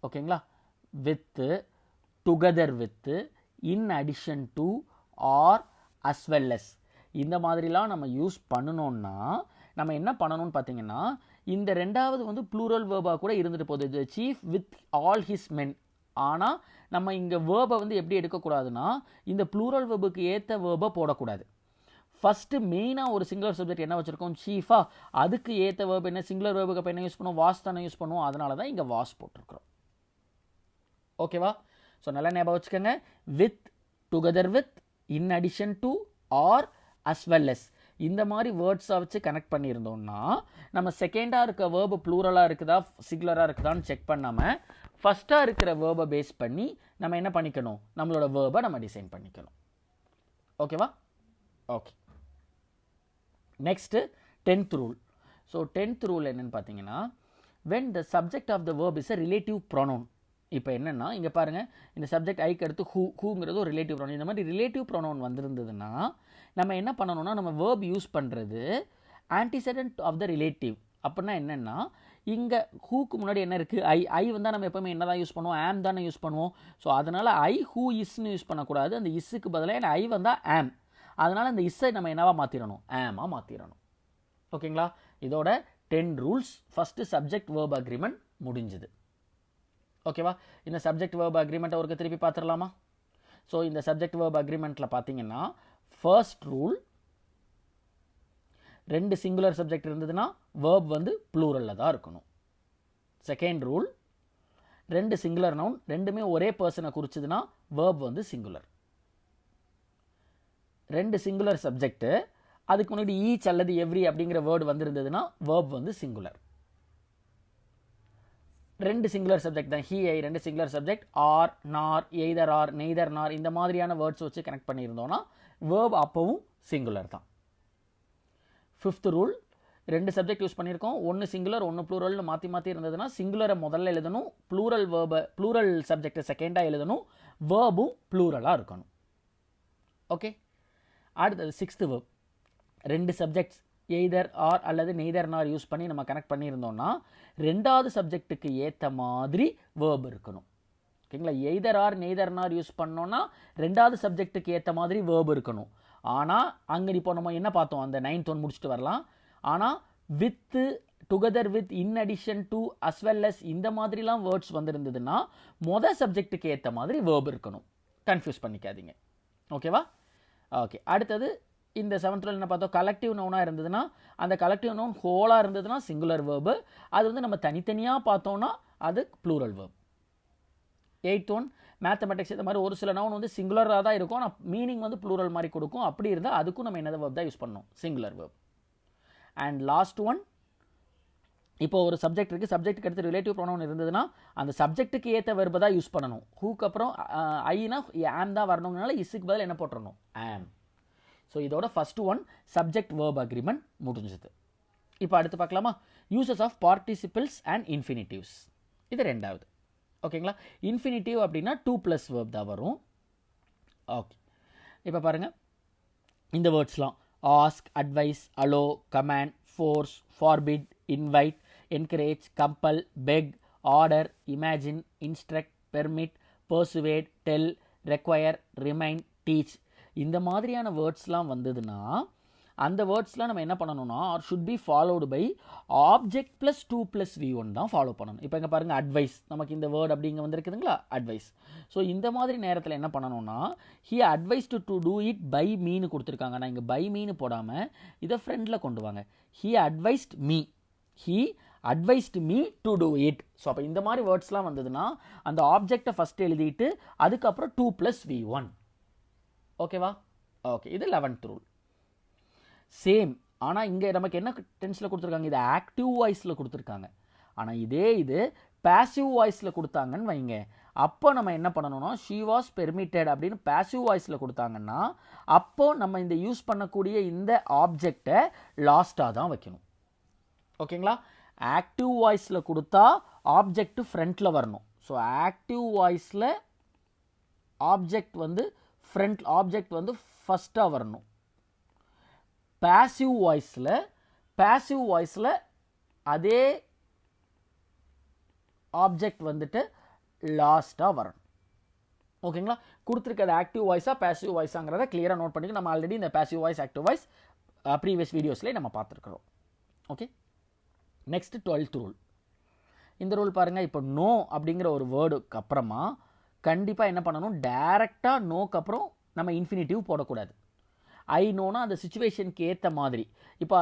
ஓகேங்களா? With, together with, in addition to, or, as well as, இந்த மாதிரிலாம் நம்ம யூஸ் பண்ணணும்னா நம்ம என்ன பண்ணணும்னு பார்த்தீங்கன்னா, இந்த ரெண்டாவது வந்து ப்ளூரல் வேர்பாக கூட இருந்துட்டு போகுது, சீஃப் வித் ஆல் ஹிஸ் மென். ஆனால் நம்ம இங்கே வேர்பை வந்து எப்படி எடுக்கக்கூடாதுன்னா, இந்த ப்ளூரல் வேர்புக்கு ஏற்ற வேர்பை போடக்கூடாது. ஃபஸ்ட்டு மெயினாக ஒரு சிங்குலர் சப்ஜெக்ட் என்ன வச்சுருக்கோம், சீஃபாக, அதுக்கு ஏற்ற வேர்ப் என்ன, சிங்குலர் வேர்புக்கு அப்போ என்ன யூஸ் பண்ணுவோம், வாஸ் தானே யூஸ் பண்ணுவோம். அதனால தான் இங்கே வாஸ் போட்டிருக்கிறோம். ஓகேவா? ஸோ நல்லா ஞாபகம் வச்சுக்கோங்க, with, together with, in addition to, or, as well as, இந்த மாதிரி வேர்ட்ஸை வச்சு கனெக்ட் பண்ணியிருந்தோம்னா நம்ம செகண்டாக இருக்க வேர்பு ப்ளூரலாக இருக்குதா சிங்குலராக இருக்குதான்னு செக் பண்ணாமல் ஃபஸ்ட்டாக இருக்கிற வேர்பை பேஸ் பண்ணி நம்ம என்ன பண்ணிக்கணும், நம்மளோட வேர்பை நம்ம டிசைன் பண்ணிக்கணும். ஓகேவா? Okay. Next 10th rule. So 10th rule என்னென்னு பார்த்தீங்கன்னா, when the subject of the verb is a relative pronoun. இப்போ என்னென்னா இங்கே பாருங்கள், இந்த சப்ஜெக்ட் ஐக்கு அடுத்து ஹூங்கிறது ஒரு ரிலேட்டிவ் ப்ரோனவுன். இந்த மாதிரி ரிலேட்டிவ் ப்ரோனவுன் வந்திருந்ததுன்னா நம்ம என்ன பண்ணணும்னா, நம்ம வேர்ப் யூஸ் பண்ணுறது ஆன்டிசெடன்ட் ஆஃப் த ரிலேட்டிவ். அப்படின்னா என்னென்னா, இங்கே ஹூக்கு முன்னாடி என்ன இருக்குது, ஐ வந்தால் நம்ம எப்போவுமே என்ன தான் யூஸ் பண்ணுவோம், ஆம் தானே யூஸ் பண்ணுவோம். ஸோ அதனால் ஐ ஹூ இஸ்ன்னு யூஸ் பண்ணக்கூடாது. அந்த இஸ்ஸுக்கு பதிலாக ஐ வந்தால் ஆம். அதனால் அந்த இஸ்ஸை நம்ம என்னவா மாற்றிடணும், ஆமாக மாற்றிடணும். ஓகேங்களா? இதோட 10 rules. First subject verb agreement முடிஞ்சுது. ஓகேவா? இந்த சப்ஜெக்ட் வேர்ப் அக்ரிமெண்ட்டை ஒருக்க திருப்பி பார்த்துடலாமா? ஸோ இந்த சப்ஜெக்ட் வேர்ப் அக்ரிமெண்ட்டில் பார்த்தீங்கன்னா, ஃபர்ஸ்ட் ரூல், 2 சிங்குலர் சப்ஜெக்ட் இருந்ததுன்னா வேர்ப் வந்து ப்ளூரலில் தான் இருக்கணும். செகண்ட் ரூல், 2 சிங்குலர் நவுன் ரெண்டுமே ஒரே பர்சனை குறிச்சதுன்னா வேர்ப் வந்து சிங்குலர். 2 சிங்குலர் சப்ஜெக்ட்டு, அதுக்கு முன்னாடி ஈச் அல்லது எவ்ரி அப்படிங்கிற வேர்டு வந்திருந்ததுன்னா வேர்ப் வந்து சிங்குலர். 2 சிங்குலர் சப்ஜெக்ட் தான், he, I, 2 singular subject, or, nor, either or, neither nor, இந்த மாதிரியான வேர்ட்ஸ் வச்சு கனெக்ட் பண்ணியிருந்தோம்னா வேர்ப் அப்பவும் சிங்குலர் தான். 5th ரூல், 2 சப்ஜெக்ட் யூஸ் பண்ணியிருக்கோம், ஒன்று சிங்குலர் ஒன்று ப்ளூரல்னு மாற்றி இருந்ததுன்னா சிங்குலரை முதல்ல எழுதணும், ப்ளூரல் சப்ஜெக்டை செகண்டாக எழுதணும், வேர்பும் ப்ளூரலாக இருக்கணும். ஓகே. அடுத்தது 6th verb, 2 subjects either R அல்லது நெய்தர் நார் யூஸ் பண்ணி நம்ம கனெக்ட் பண்ணியிருந்தோம்னா ரெண்டாவது சப்ஜெக்ட்டுக்கு ஏற்ற மாதிரி வேர்ப் இருக்கணும். ஓகேங்களா. எய்தர் ஆர் நெய்தர் நார் யூஸ் பண்ணோன்னா ரெண்டாவது சப்ஜெக்ட்டுக்கு ஏற்ற மாதிரி வேர்ப் இருக்கணும். ஆனால் அங்கே இப்போ நம்ம என்ன பார்த்தோம், அந்த 9th ஒன் முடிச்சுட்டு வரலாம். ஆனால் with, together with, in addition to, as well as இந்த மாதிரிலாம் வேர்ட்ஸ் வந்துருந்ததுன்னா மொதல் சப்ஜெக்ட்டுக்கு ஏற்ற மாதிரி வேர்ப் இருக்கணும். கன்ஃபியூஸ் பண்ணிக்காதீங்க. ஓகேவா. ஓகே, அடுத்தது இந்த 7th என்ன பார்த்தோம், கலெக்டிவ் நவுனாக இருந்ததுன்னா அந்த கலெக்டிவ் நவுன் ஹோலாக இருந்ததுன்னா சிங்குலர் வேர்பு. அது வந்து நம்ம தனித்தனியாக பார்த்தோன்னா அது plural verb. 8th one mathematics. இந்த மாதிரி ஒரு சில நவுன் வந்து சிங்குலராக தான் இருக்கும், ஆனால் மீனிங் வந்து ப்ளூரல் மாதிரி கொடுக்கும். அப்படி இருந்தால் அதுக்கும் நம்ம என்னது வேர்ப் தான் யூஸ் பண்ணணும், singular verb. And last one, இப்போ ஒரு சப்ஜெக்ட் இருக்குது, சப்ஜெக்ட்டுக்கு அடுத்து ரிலேட்டிவ் ப்ரொனவுன் இருந்ததுன்னா அந்த சப்ஜெக்ட்டுக்கு ஏற்ற வெர்பை தான் யூஸ் பண்ணணும். ஹூக்கு அப்புறம் ஐனா ஆம் தான் வரணுங்கனால இஸ்ஸுக்கு பதில் என்ன போட்டுறணும், ஆம். ஸோ இதோட first one subject verb agreement முடிஞ்சது. இப்போ அடுத்து பார்க்கலாமா, யூசஸ் ஆஃப் பார்ட்டிசிபிள்ஸ் அண்ட் இன்ஃபினிட்டிவ்ஸ். இது ரெண்டாவது. ஓகேங்களா. இன்ஃபினிட்டிவ் அப்படின்னா 2+ வேர்ப் தான் வரும். ஓகே, இப்போ பாருங்கள் இந்த வேர்ட்ஸ்லாம் ask, advise, allow, command, force, forbid, invite, encourage, compel, beg, order, imagine, instruct, permit, persuade, tell, require, remind, teach இந்த மாதிரியான வேர்ட்ஸ்லாம் வந்ததுன்னா அந்த வேர்ட்ஸ்லாம் நம்ம என்ன பண்ணணும்னா are should be followed by object plus 2+ V1 தான் ஃபாலோ பண்ணணும். இப்போ இங்கே பாருங்கள் அட்வைஸ், நமக்கு இந்த வேர்ட் அப்படிங்க வந்திருக்குதுங்களா, அட்வைஸ். ஸோ இந்த மாதிரி நேரத்தில் என்ன பண்ணணும்னா he advised to do it by மீன்னு கொடுத்துருக்காங்க. நான் இங்கே பை மீன்னு போடாமல் இதை ஃப்ரெண்டில் கொண்டு வாங்க. He advised me, he advised me to do it. So அப்போ இந்த மாதிரி வேர்ட்ஸ்லாம் வந்ததுன்னா அந்த ஆப்ஜெக்டை ஃபஸ்ட்டு எழுதிட்டு அதுக்கப்புறம் 2+ V1. ஓகேவா. ஓகே, இது 11th ரூல். சேம், ஆனால் இங்கே நமக்கு என்ன டென்ஸில் கொடுத்துருக்காங்க, இது ஆக்டிவ் வாய்ஸில் கொடுத்துருக்காங்க. ஆனால் இதே இது பேசிவ் வாய்ஸில் கொடுத்தாங்கன்னு வைங்க, அப்போ நம்ம என்ன பண்ணணும்னா ஷி வாஸ் பெர்மிட்டட் அப்படின்னு பேசிவ் வாய்ஸில் கொடுத்தாங்கன்னா அப்போ நம்ம இந்த யூஸ் பண்ணக்கூடிய இந்த ஆப்ஜெக்டை லாஸ்ட்டாக தான் வைக்கணும். ஓகேங்களா. ஆக்டிவ் வாய்ஸில் கொடுத்தா ஆப்ஜெக்ட் ஃப்ரண்ட்டில் வரணும். ஸோ ஆக்டிவ் வாய்ஸில் ஆப்ஜெக்ட் வந்து ஃப்ரண்ட், ஆப்ஜெக்ட் வந்து ஃபஸ்ட்டாக வரணும். பேசிவ் வாய்ஸில் அதே ஆப்ஜெக்ட் வந்துட்டு லாஸ்ட்டாக வரணும். ஓகேங்களா. கொடுத்துருக்கிறது ஆக்டிவ் வாய்ஸாக பேசிவ் வாய்ஸாங்கிறத கிளியராக நோட் பண்ணிக்க. நம்ம ஆல்ரெடி இந்த passive voice active voice previous வீடியோஸ்லேயே நம்ம பார்த்துருக்குறோம். Okay, next 12th rule. இந்த ரூல் பாருங்கள், இப்போ நோ அப்படிங்கிற ஒரு வேர்டுக்கு அப்புறமா கண்டிப்பாக என்ன பண்ணணும், டைரெக்டாக நோக்கு அப்புறம் நம்ம இன்ஃபினிட்டிவ் போடக்கூடாது. ஐ நோனா அந்த சுச்சுவேஷனுக்கு ஏற்ற மாதிரி. இப்போ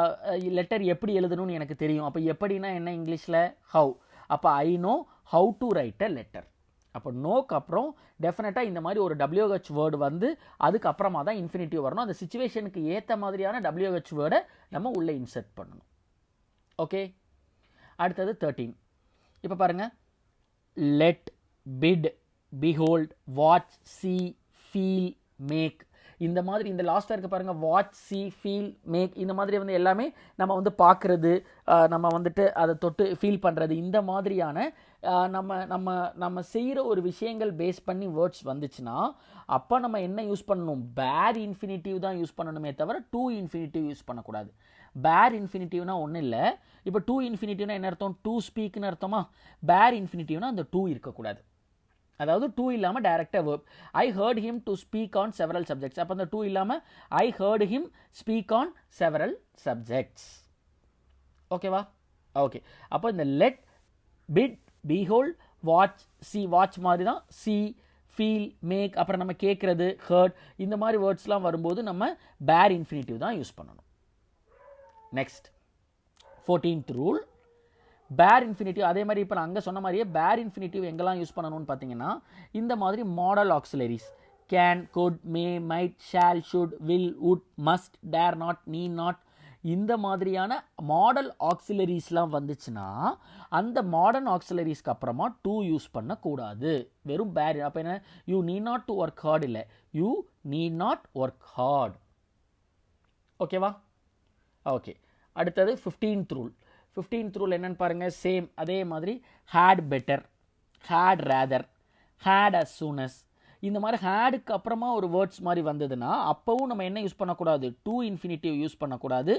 லெட்டர் எப்படி எழுதணும்னு எனக்கு தெரியும். அப்போ எப்படின்னா என்ன இங்கிலீஷில், ஹவு. அப்போ I know how to right a letter. அப்போ நோக்கு அப்புறம் டெஃபினட்டாக இந்த மாதிரி ஒரு WH வேர்டு வந்து அதுக்கப்புறமா தான் இன்ஃபினிட்டிவ் வரணும். அந்த சுச்சுவேஷனுக்கு ஏற்ற மாதிரியான WH வேர்டை நம்ம உள்ளே இன்சர்ட் பண்ணணும். ஓகே, அடுத்தது 13. இப்போ பாருங்கள், let, bid, behold, watch, see, feel, make. இந்த மாதிரி இந்த லாஸ்ட்டாக இருக்க பாருங்கள், வாட்ச், சி, ஃபீல், மேக். இந்த மாதிரி வந்து எல்லாமே நம்ம வந்து பார்க்குறது, நம்ம வந்துட்டு அதை தொட்டு ஃபீல் பண்ணுறது, இந்த மாதிரியான நம்ம செய்கிற ஒரு விஷயங்கள் பேஸ் பண்ணி வேர்ட்ஸ் வந்துச்சுன்னா அப்போ நம்ம என்ன யூஸ் பண்ணணும், பேர் இன்ஃபினிட்டிவ் தான் யூஸ் பண்ணணுமே தவிர டூ இன்ஃபினிட்டிவ் யூஸ் பண்ணக்கூடாது. பேர் இன்ஃபினிட்டிவ்னா ஒன்றும் இல்லை. இப்போ டூ இன்ஃபினிட்டிவ்னா என்ன அர்த்தம், டூ ஸ்பீக்னு அர்த்தமா. பேர் இன்ஃபினிட்டிவ்னா அந்த டூ இருக்கக்கூடாது. அதாவது டூ இல்லாமல் டைரக்டாக verb. I heard him to speak on several subjects. அப்போ அந்த டூ இல்லாமல் I heard him speak on several subjects. ஓகேவா. ஓகே, அப்போ இந்த let, bid, behold, watch, C, watch மாதிரி தான் சி, ஃபீல், மேக், அப்புறம் நம்ம கேட்குறது, ஹர்ட், இந்த மாதிரி வேர்ட்ஸ்லாம் வரும்போது நம்ம பேர் இன்ஃபினிட்டிவ் தான் யூஸ் பண்ணணும். நெக்ஸ்ட் 14th ரூல், பேர் இன்ஃபினிட்டிவ். அதே மாதிரி இப்போ நான் அங்கே சொன்ன மாதிரியே பேர் இன்ஃபினிட்டிவ் எங்கெல்லாம் யூஸ் பண்ணணும்னு பார்த்தீங்கன்னா இந்த மாதிரி modal auxiliaries, can, could, may, might, shall, should, will, would, must, dare not, need not, இந்த மாதிரியான மாடல் ஆக்சிலரிஸ்லாம் வந்துச்சுன்னா அந்த மாடர்ன் ஆக்சிலரிஸ்க்கு அப்புறமா டூ யூஸ் பண்ணக்கூடாது. வெறும் பேர். அப்போ என்ன, you need not to work hard இல்லை, you need not work hard. ஓகேவா. ஓகே, அடுத்தது 15th ரூல். 15th ரூல் என்னன்னு பாருங்கள், சேம் அதே மாதிரி had better, had rather, had as soon as. இந்த மாதிரி ஹேடுக்கு அப்புறமா ஒரு வேர்ட்ஸ் மாதிரி வந்ததுன்னா அப்போவும் நம்ம என்ன யூஸ் பண்ணக்கூடாது, டூ இன்ஃபினிட்டிவ் யூஸ் பண்ணக்கூடாது,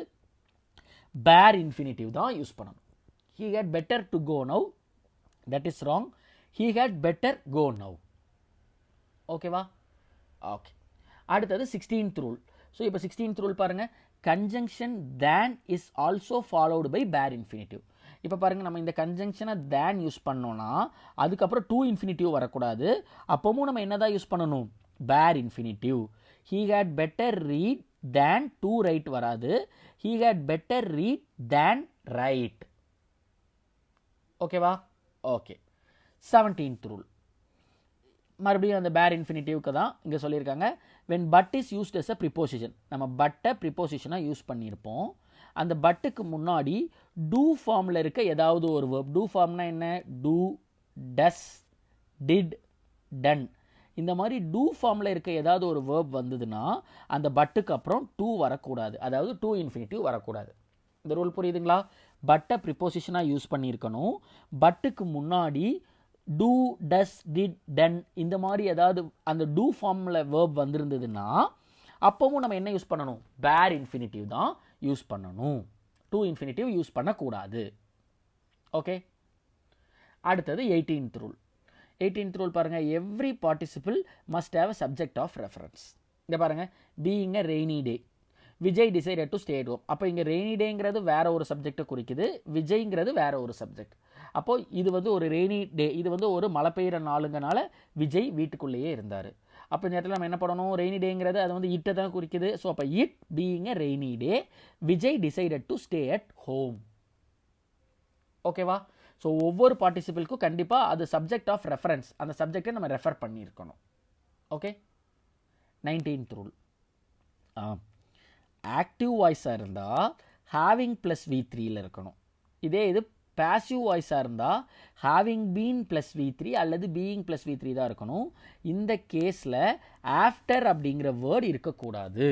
பேர் இன்ஃபினிட்டிவ் தான் யூஸ் பண்ணணும். He had better to go now, that is wrong. he had better go now. ஓகேவா? ஓகே. அடுத்தது 16th ரூல். ஸோ இப்போ 16th ரூல் பாருங்க, conjunction than is also followed by bare infinitive. இப்போ பாருங்க, நம்ம இந்த கன்ஜங்ஷனை than யூஸ் பண்ணோம்னா அதுக்கப்புறம் to infinitive வரக்கூடாது. அப்பவும் நம்ம என்னதான் யூஸ் பண்ணணும்? bare infinitive. he had better read than to write வராது. he had better read than write. ஓகேவா? ஓகே. 17th ரூல் மறுபடியும் அந்த bare infinitive-க்கு தான் இங்கே சொல்லியிருக்காங்க. when but is used as a preposition, நம்ம பட்டை ப்ரிப்போசிஷனாக யூஸ் பண்ணியிருப்போம். அந்த பட்டுக்கு முன்னாடி do ஃபார்மில் இருக்க ஏதாவது ஒரு verb, do ஃபார்ம்னா என்ன? do, does, did, done. இந்த மாதிரி do ஃபார்மில் இருக்க ஏதாவது ஒரு verb வந்ததுன்னா அந்த பட்டுக்கு அப்புறம் to வரக்கூடாது, அதாவது to infinitive வரக்கூடாது. இந்த ரூல் புரியுதுங்களா? பட்டை ப்ரிப்போசிஷனாக யூஸ் பண்ணியிருக்கணும். பட்டுக்கு முன்னாடி do, does, did, done இந்த மாதிரி ஏதாவது அந்த do ஃபார்மில் verb வந்திருந்ததுன்னா அப்பவும் நம்ம என்ன யூஸ் பண்ணணும்? bare infinitive தான் யூஸ் பண்ணணும். to infinitive யூஸ் பண்ணக்கூடாது. ஓகே. அடுத்தது 18th ரூல். 18th ரூல் பாருங்க, every participle must have a subject of reference. இங்கே பாருங்க, being a rainy day, Vijay decided to stay at home. அப்போ இங்கே ரெய்னி டேங்கிறது வேற ஒரு சப்ஜெக்டை குறிக்குது, விஜய்ங்கிறது வேற ஒரு சப்ஜெக்ட். அப்போது இது வந்து ஒரு ரெய்னி டே, இது வந்து ஒரு மழை பெய்கிற நாளுங்கனால விஜய் வீட்டுக்குள்ளேயே இருந்தார். அப்போ இந்த இடத்துல நம்ம என்ன பண்ணணும்? ரெய்னி டேங்கிறது அது வந்து இட்டை தான் குறிக்குது. ஸோ அப்போ it being a rainy day, Vijay decided to stay at home. ஓகேவா? ஸோ ஒவ்வொரு பார்ட்டிசிபிளுக்கும் கண்டிப்பாக அது சப்ஜெக்ட் ஆஃப் ரெஃபரன்ஸ், அந்த சப்ஜெக்டை நம்ம ரெஃபர் பண்ணியிருக்கணும். ஓகே. 19th rule. ஆக்டிவ் வாய்ஸாக இருந்தால் ஹேவிங் ப்ளஸ் V3யில் இருக்கணும். இதே இது பேசிவ் வாய்ஸாக இருந்தால் ஹேவிங் பீன் ப்ளஸ் V3 அல்லது பீயிங் ப்ளஸ் V3 தான் இருக்கணும். இந்த கேஸில் ஆஃப்டர் அப்படிங்கிற வேர்டு இருக்கக்கூடாது.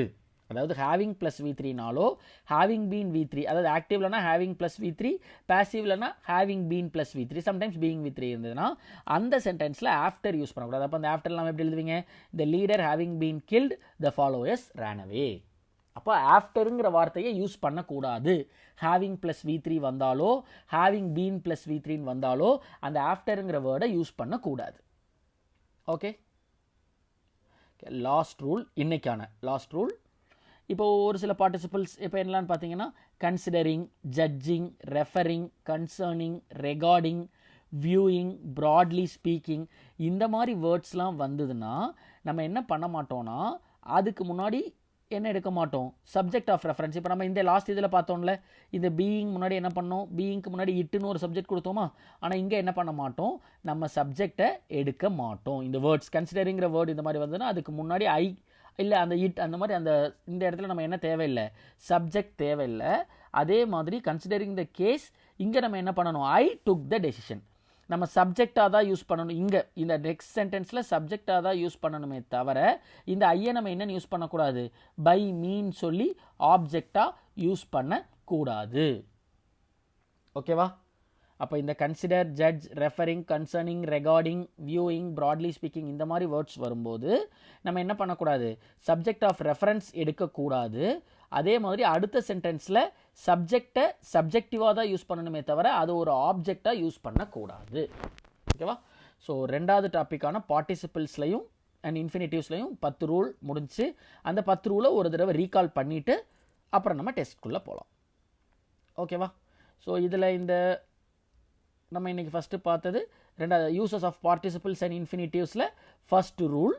அதாவது ஹேவிங் ப்ளஸ் V3நாலோ ஹேவிங் பீன் V3, அதாவது ஆக்டிவ்லனா ஹேவிங் ப்ளஸ் V3, பேசிவ்லனா having been plus V3, sometimes being V3 இருந்ததுன்னா அந்த சென்டென்ஸில் ஆஃப்டர் யூஸ் பண்ணக்கூடாது. அப்போ அந்த ஆஃப்டர் நம்ம எப்படி எழுதுவீங்க? The leader having been killed, the followers ran away. அப்போ ஆஃப்டருங்கிற வார்த்தையை யூஸ் பண்ணக்கூடாது. ஹேவிங் ப்ளஸ் V3 வந்தாலோ ஹேவிங் பீன் ப்ளஸ் V3 வந்தாலோ அந்த ஆஃப்டருங்கிற வேர்டை யூஸ் பண்ணக்கூடாது. ஓகே. லாஸ்ட் ரூல், இன்னைக்கான லாஸ்ட் ரூல். இப்போ ஒரு சில பார்ட்டிசிபிள்ஸ் இப்போ என்னலான்னு பார்த்தீங்கன்னா, considering, judging, referring, concerning, recording, viewing, broadly speaking இந்த மாதிரி வேர்ட்ஸ்லாம் வந்ததுன்னா நம்ம என்ன பண்ண மாட்டோம்னா அதுக்கு முன்னாடி என்ன எடுக்க மாட்டோம்? Subject of reference. இப்போ நம்ம இந்த லாஸ்ட் இதில் பார்த்தோம்ல, இந்த பீயிங் முன்னாடி என்ன பண்ணோம்? பீயிங்க்கு முன்னாடி இட்டுன்னு ஒரு சப்ஜெக்ட் கொடுத்தோமா? ஆனால் இங்கே என்ன பண்ண மாட்டோம்? நம்ம சப்ஜெக்டை எடுக்க மாட்டோம். இந்த வேர்ட்ஸ் கன்சிடரிங்கிற வேர்டு இந்த மாதிரி வந்ததுன்னா அதுக்கு முன்னாடி ஐ இல்லை அந்த இட் அந்த மாதிரி அந்த இந்த இடத்துல நம்ம என்ன தேவையில்லை? சப்ஜெக்ட் தேவையில்லை. அதே மாதிரி கன்சிடரிங் த கேஸ் இங்கே நம்ம என்ன பண்ணணும்? ஐ டுக் த டெசிஷன். நம்ம சப்ஜெக்டாக தான் யூஸ் பண்ணணும். இங்கே இந்த நெக்ஸ்ட் சென்டென்ஸில் சப்ஜெக்டாக தான் யூஸ் பண்ணணுமே தவிர இந்த ஐயை நம்ம என்னென்னு யூஸ் பண்ணக்கூடாது? பை மீன் சொல்லி ஆப்ஜெக்டாக யூஸ் பண்ணக்கூடாது. ஓகேவா? அப்போ இந்த consider, judge, referring, concerning, recording, viewing, broadly speaking இந்த மாதிரி வேர்ட்ஸ் வரும்போது நம்ம என்ன பண்ணக்கூடாது? சப்ஜெக்ட் ஆஃப் ரெஃபரன்ஸ் எடுக்கக்கூடாது. அதே மாதிரி அடுத்த சென்டென்ஸில் சப்ஜெக்டை சப்ஜெக்டிவாக தான் யூஸ் பண்ணணுமே தவிர அது ஒரு ஆப்ஜெக்டாக யூஸ் பண்ணக்கூடாது. ஓகேவா? ஸோ ரெண்டாவது டாப்பிக்கான பார்ட்டிசிபிள்ஸ்லையும் அண்ட் இன்ஃபினிட்டிவ்ஸ்லையும் 10 ரூல் முடிஞ்சு. அந்த 10 ரூலை ஒரு தடவை ரீகால் பண்ணிவிட்டு அப்புறம் நம்ம டெஸ்ட்குள்ளே போகலாம். ஓகேவா? ஸோ இதில் இந்த நம்ம இன்றைக்கி ஃபஸ்ட்டு பார்த்தது ரெண்டாவது யூசஸ் ஆஃப் பார்ட்டிசிபிள்ஸ் அண்ட் இன்ஃபினிட்டிவ்ஸில் first rule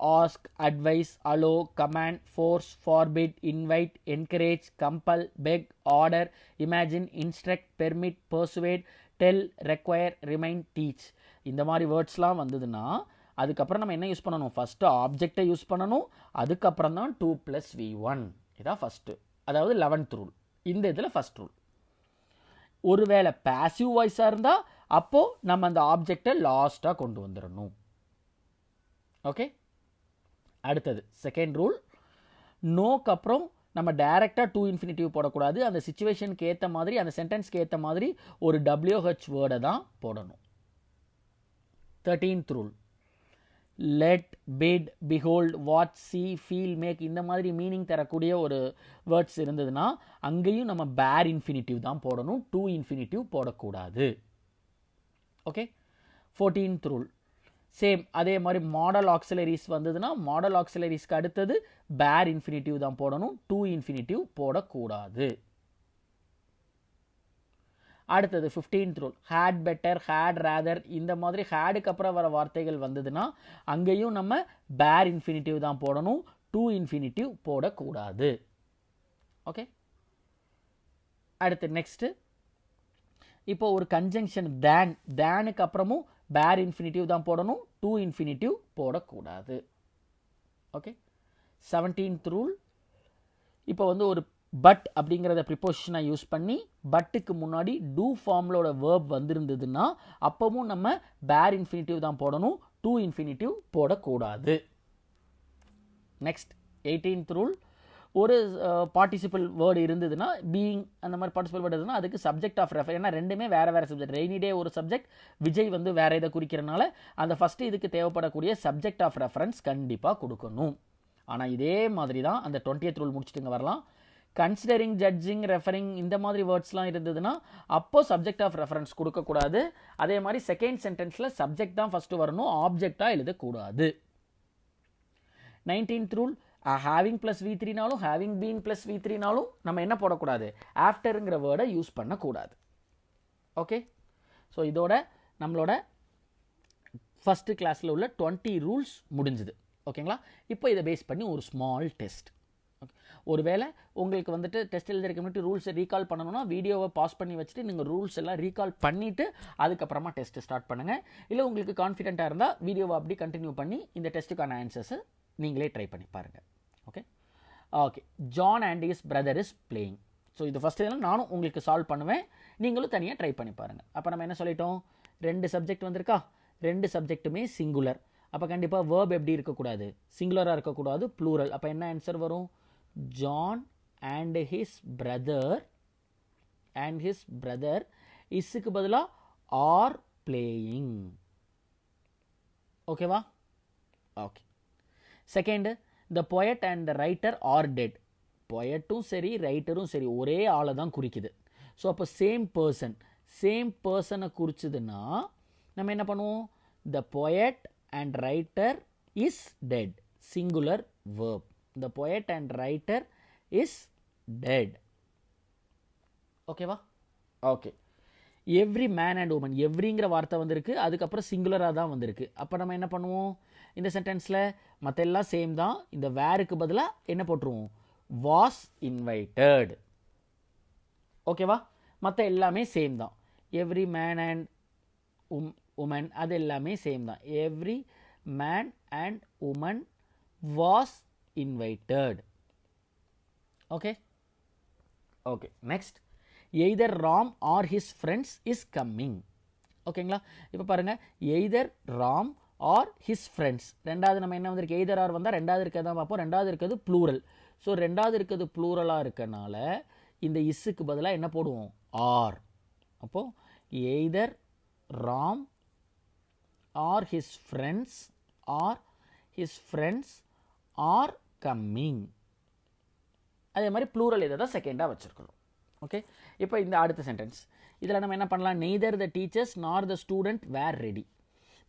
ask, advise, allow, command, force, forbid, invite, encourage, compel, beg, order, imagine, instruct, permit, persuade, tell, require, remind, teach இந்த மாதிரி வேர்ட்ஸ்லாம் வந்ததுன்னா அதுக்கப்புறம் நம்ம என்ன யூஸ் பண்ணணும்? ஃபஸ்ட்டு ஆப்ஜெக்டை யூஸ் பண்ணணும். அதுக்கப்புறம் தான் 2 + V1. இதான் ஃபஸ்ட்டு, அதாவது 11th ரூல். இந்த இதில் ஃபஸ்ட் ரூல். ஒருவேளை பேசிவ் வாய்ஸாக இருந்தால் அப்போது நம்ம அந்த ஆப்ஜெக்டை லாஸ்ட்டாக கொண்டு வந்துடணும். ஓகே. அடுத்தது செகண்ட் ரூல், நோக்கு அப்புறம் நம்ம டைரெக்டாக டு இன்ஃபினிட்டிவ் போடக்கூடாது. அந்த சிச்சுவேஷனுக்கு ஏற்ற மாதிரி அந்த சென்டென்ஸ்க்கு ஏற்ற மாதிரி ஒரு WH வேர்டை தான் போடணும். 13th rule, let, bid, behold, watch, see, feel, make இந்த மாதிரி மீனிங் தரக்கூடிய ஒரு வேர்ட்ஸ் இருந்ததுன்னா அங்கேயும் நம்ம பேர் இன்ஃபினிட்டிவ் தான் போடணும், டு இன்ஃபினிட்டிவ் போடக்கூடாது. ஓகே. 14th ரூல் சேம் அதே மாதிரி மாடல் ஆக்சிலரிஸ் வந்ததுன்னா மாடல் ஆக்சிலரிஸ்க்கு அடுத்தது பேர் இன்ஃபினிட்டிவ் தான் போடணும், டு இன்ஃபினிட்டிவ் போடக்கூடாது. அடுத்தது 15th rule had better, had rather, இந்த மாதிரி ஹேடுக்கு அப்புறம் வர வார்த்தைகள் வந்ததுன்னா அங்கேயும் நம்ம பேர் இன்ஃபினிட்டிவ் தான் போடணும், டு இன்ஃபினிட்டிவ் போடக்கூடாது. ஓகே, அடுத்து நெக்ஸ்ட் இப்போ ஒரு கன்ஜங்ஷன் தேனுக்கு அப்புறமும் பேர் இன்ஃபினிட்டிவ் தான் போடணும், டு இன்ஃபினிட்டிவ் போடக்கூடாது. ஓகே, 17th ரூல் இப்போ வந்து ஒரு பட் அப்படிங்கிறத ப்ரிப்போசிஷனாக யூஸ் பண்ணி பட்டுக்கு முன்னாடி டூ ஃபார்ம்லோட வேர்ப் வந்திருந்ததுன்னா அப்பவும் நம்ம பேர் இன்ஃபினிட்டிவ் தான் போடணும், டு இன்ஃபினிட்டிவ் போடக்கூடாது. நெக்ஸ்ட் 18th ரூல் ஒரு பார்ட்டிசிபிள் வேர்டு இருந்ததுன்னா பீயிங் அந்த மாதிரி பார்ட்டிசிபிள் வேர்டு இருந்ததுன்னா அதுக்கு சப்ஜெக்ட் ஆஃப் ரெஃபர், ஏன்னா ரெண்டுமே வேறு வேறு சப்ஜெக்ட். ரெய்னி டே ஒரு சப்ஜெக்ட், விஜய் வந்து வேறு இதை குறிக்கிறனால அந்த ஃபஸ்ட்டு இதுக்கு தேவைப்படக்கூடிய சப்ஜெக்ட் ஆஃப் ரெஃபரன்ஸ் கண்டிப்பாக கொடுக்கணும். ஆனால் இதே மாதிரி தான் அந்த 20th ரூல் முடிச்சுட்டுங்க வரலாம். கன்சிடரிங், ஜட்ஜிங், ரெஃபரிங் இந்த மாதிரி வேர்ட்ஸ்லாம் இருந்ததுன்னா அப்போ சப்ஜெக்ட் ஆஃப் ரெஃபரன்ஸ் கொடுக்கக்கூடாது. அதே மாதிரி செகண்ட் சென்டென்ஸில் சப்ஜெக்ட் தான் ஃபஸ்ட்டு வரணும், ஆப்ஜெக்டாக எழுதக்கூடாது. 19th ரூல் ஹேவிங் ப்ளஸ் V3நாலும் ஹேவிங் பீன் ப்ளஸ் V3நாலும் நம்ம என்ன போடக்கூடாது, ஆஃப்டருங்கிற வேர்டை யூஸ் பண்ணக்கூடாது. ஓகே, ஸோ இதோட நம்மளோட ஃபஸ்ட்டு கிளாஸில் உள்ள 20 ரூல்ஸ் முடிஞ்சுது. ஓகேங்களா, இப்போ இதை பேஸ் பண்ணி ஒரு ஸ்மால் டெஸ்ட். ஓகே, ஒருவேளை உங்களுக்கு வந்துட்டு டெஸ்ட் எழுதுறதுக்கு முன்னாடி ரூல்ஸை ரீகால் பண்ணணும்னா வீடியோவை பாஸ் பண்ணி வச்சுட்டு நீங்கள் ரூல்ஸ் எல்லாம் ரீகால் பண்ணிவிட்டு அதுக்கப்புறமா டெஸ்ட்டு ஸ்டார்ட் பண்ணுங்கள். இல்லை உங்களுக்கு கான்ஃபிடென்ட்டாக இருந்தால் வீடியோவை அப்படி கண்டினியூ பண்ணி இந்த டெஸ்ட்டுக்கான ஆன்சர்ஸை நீங்களே ட்ரை பண்ணி பாருங்கள். Okay okay, John and his brother is playing. So இது ஃபஸ்ட் இதெல்லாம் நானும் உங்களுக்கு சால்வ் பண்ணுவேன், நீங்களும் தனியாக ட்ரை பண்ணி பாருங்கள். அப்போ நம்ம என்ன சொல்லிட்டோம், 2 சப்ஜெக்ட் வந்திருக்கா, 2 சப்ஜெக்ட்டுமே சிங்குலர். அப்போ கண்டிப்பாக வேர்ப் எப்படி இருக்கக்கூடாது, சிங்குலராக இருக்கக்கூடாது, ப்ளூரல். அப்போ என்ன ஆன்சர் வரும், ஜான் அண்ட் ஹிஸ் பிரதர் இஸ்ஸுக்கு பதிலாக ஆர் பிளேயிங். ஓகேவா? Okay. Second, the poet and the writer are dead. poetடும் சரி ரைட்டரும் சரி ஒரே ஆளை தான் குறிக்குது. ஸோ அப்போ சேம் பர்சனை குறிச்சதுன்னா நம்ம என்ன பண்ணுவோம், the poet and writer is dead, singular verb. the poet and writer is dead. ஓகேவா? Okay. Every man and woman, எவ்ரிங்கிற வார்த்தை வந்திருக்கு, அதுக்கப்புறம் சிங்குலராக தான் வந்திருக்கு. அப்போ நம்ம என்ன பண்ணுவோம், இந்த சென்டென்ஸில் மற்ற எல்லாம் சேம் தான், இந்த வேருக்கு பதிலாக என்ன போட்டுருவோம், வாஸ் இன்வைட்டட். ஓகேவா? மற்ற எல்லாமே சேம் தான். எவ்ரி மேன் அண்ட் உமன் அது எல்லாமே சேம் தான். Every man and woman was invited. Okay okay. Next, either Ram or his friends is coming. ஓகேங்களா, இப்போ பாருங்கள், either Ram or his friends. ரெண்டாவது நம்ம என்ன வந்திருக்கு, எய்தர் ஆர் வந்தால் ரெண்டாவது இருக்கிறது தான் பார்ப்போம். ரெண்டாவது இருக்கிறது ப்ளூரல். ஸோ ரெண்டாவது இருக்கிறது ப்ளூரலாக இருக்கனால இந்த இஸ்ஸுக்கு பதிலாக என்ன போடுவோம், ஆர். அப்போது either Ram or his friends are coming. அதே மாதிரி ப்ளூரல் இதை தான் செகண்டாக வச்சுருக்கணும். ஓகே, இப்போ இந்த அடுத்த சென்டென்ஸ் இதில் நம்ம என்ன பண்ணலாம், நெய்தர் த டீச்சர்ஸ் நார் த ஸ்டூடெண்ட் வேர் ரெடி.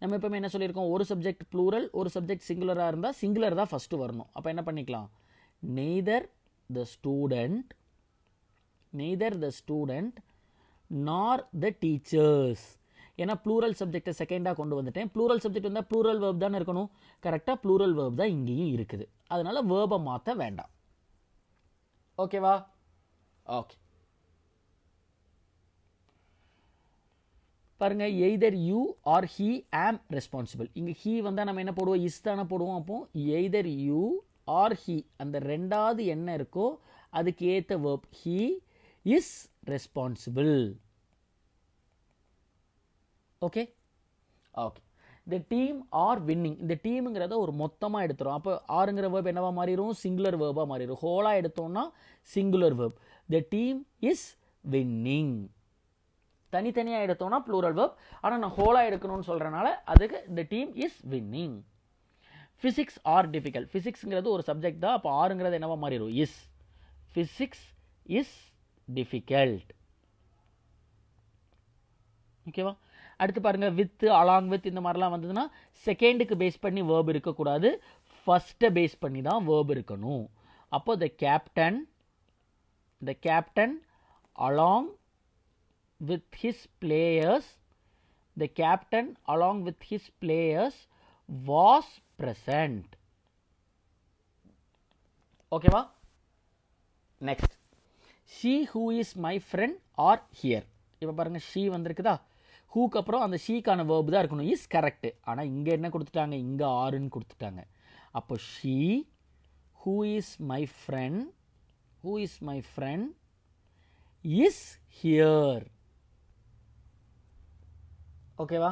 நம்ம எப்பவுமே என்ன சொல்லியிருக்கோம், ஒரு சப்ஜெக்ட் ப்ளூரல் ஒரு சப்ஜெக்ட் சிங்குலராக இருந்தால் சிங்குலர் தான் ஃபஸ்ட்டு வரணும். அப்போ என்ன பண்ணிக்கலாம், நெய்தர் த ஸ்டூடெண்ட் நார் த டீச்சர்ஸ். ஏன்னா ப்ளூரல் சப்ஜெக்டை செகண்டாக கொண்டு வந்துட்டேன். ப்ளூரல் சப்ஜெக்ட் வந்தால் ப்ளூரல் வேர்ப் தானே இருக்கணும். கரெக்டாக ப்ளூரல் வேர்ப் தான் இங்கேயும் இருக்குது. அதனால வேர்பை மாற்ற வேண்டாம். ஓகேவா? ஓகே. பாருங்க, எய்தர் யூ ஆர் ஹீ ஆம் ரெஸ்பான்சிபிள். இங்கே ஹீ வந்தால் நம்ம என்ன போடுவோம், இஸ் தானே போடுவோம். அப்போ எய்தர் யூ ஆர் ஹீ, அந்த ரெண்டாவது என்ன இருக்கோ அதுக்கு ஏற்ற verb, he is responsible. Okay okay. The team R winning. இந்த டீமுங்கிறத ஒரு மொத்தமாக எடுத்துரும். அப்போ ஆறுங்கிற வேர்ப் என்னவா மாறிடும், சிங்குலர் வேர்பாக மாறிடும். ஹோலாக எடுத்தோம்னா singular verb. The team is winning. தனித்தனியாக எடுத்தோம்னா ப்ளூரல் வேர்ப். ஆனால் நான் ஹோலாக எடுக்கணும்னு சொல்கிறனால அதுக்கு the team is winning. Physics are difficult. ஃபிசிக்ஸுங்கிறது ஒரு சப்ஜெக்ட் தான். அப்போ ஆறுங்கிறது என்னவா மாறிடும், இஸ். Physics is difficult. ஓகேவா? அடுத்து பாருங்க வித் அலாங் வித் இந்த மாதிரிலாம் வந்ததுன்னா செகண்டுக்கு பேஸ் பண்ணி வேர்ப் இருக்கக்கூடாது, ஃபர்ஸ்ட்டை பேஸ் பண்ணி தான் வேர்ப் இருக்கணும். அப்போ the captain along with his players was present. ஓகேவா? Next she who is my friend are here. இப்போ பாருங்க she வந்திருக்குதா, ஹூக்கு அப்புறம் அந்த ஷீக்கான வேர்பு தான் இருக்கணும், இஸ் கரெக்ட். ஆனால் இங்கே என்ன கொடுத்துட்டாங்க, இங்கே ஆறுன்னு கொடுத்துட்டாங்க. அப்போ she who is my friend is here. ஓகேவா?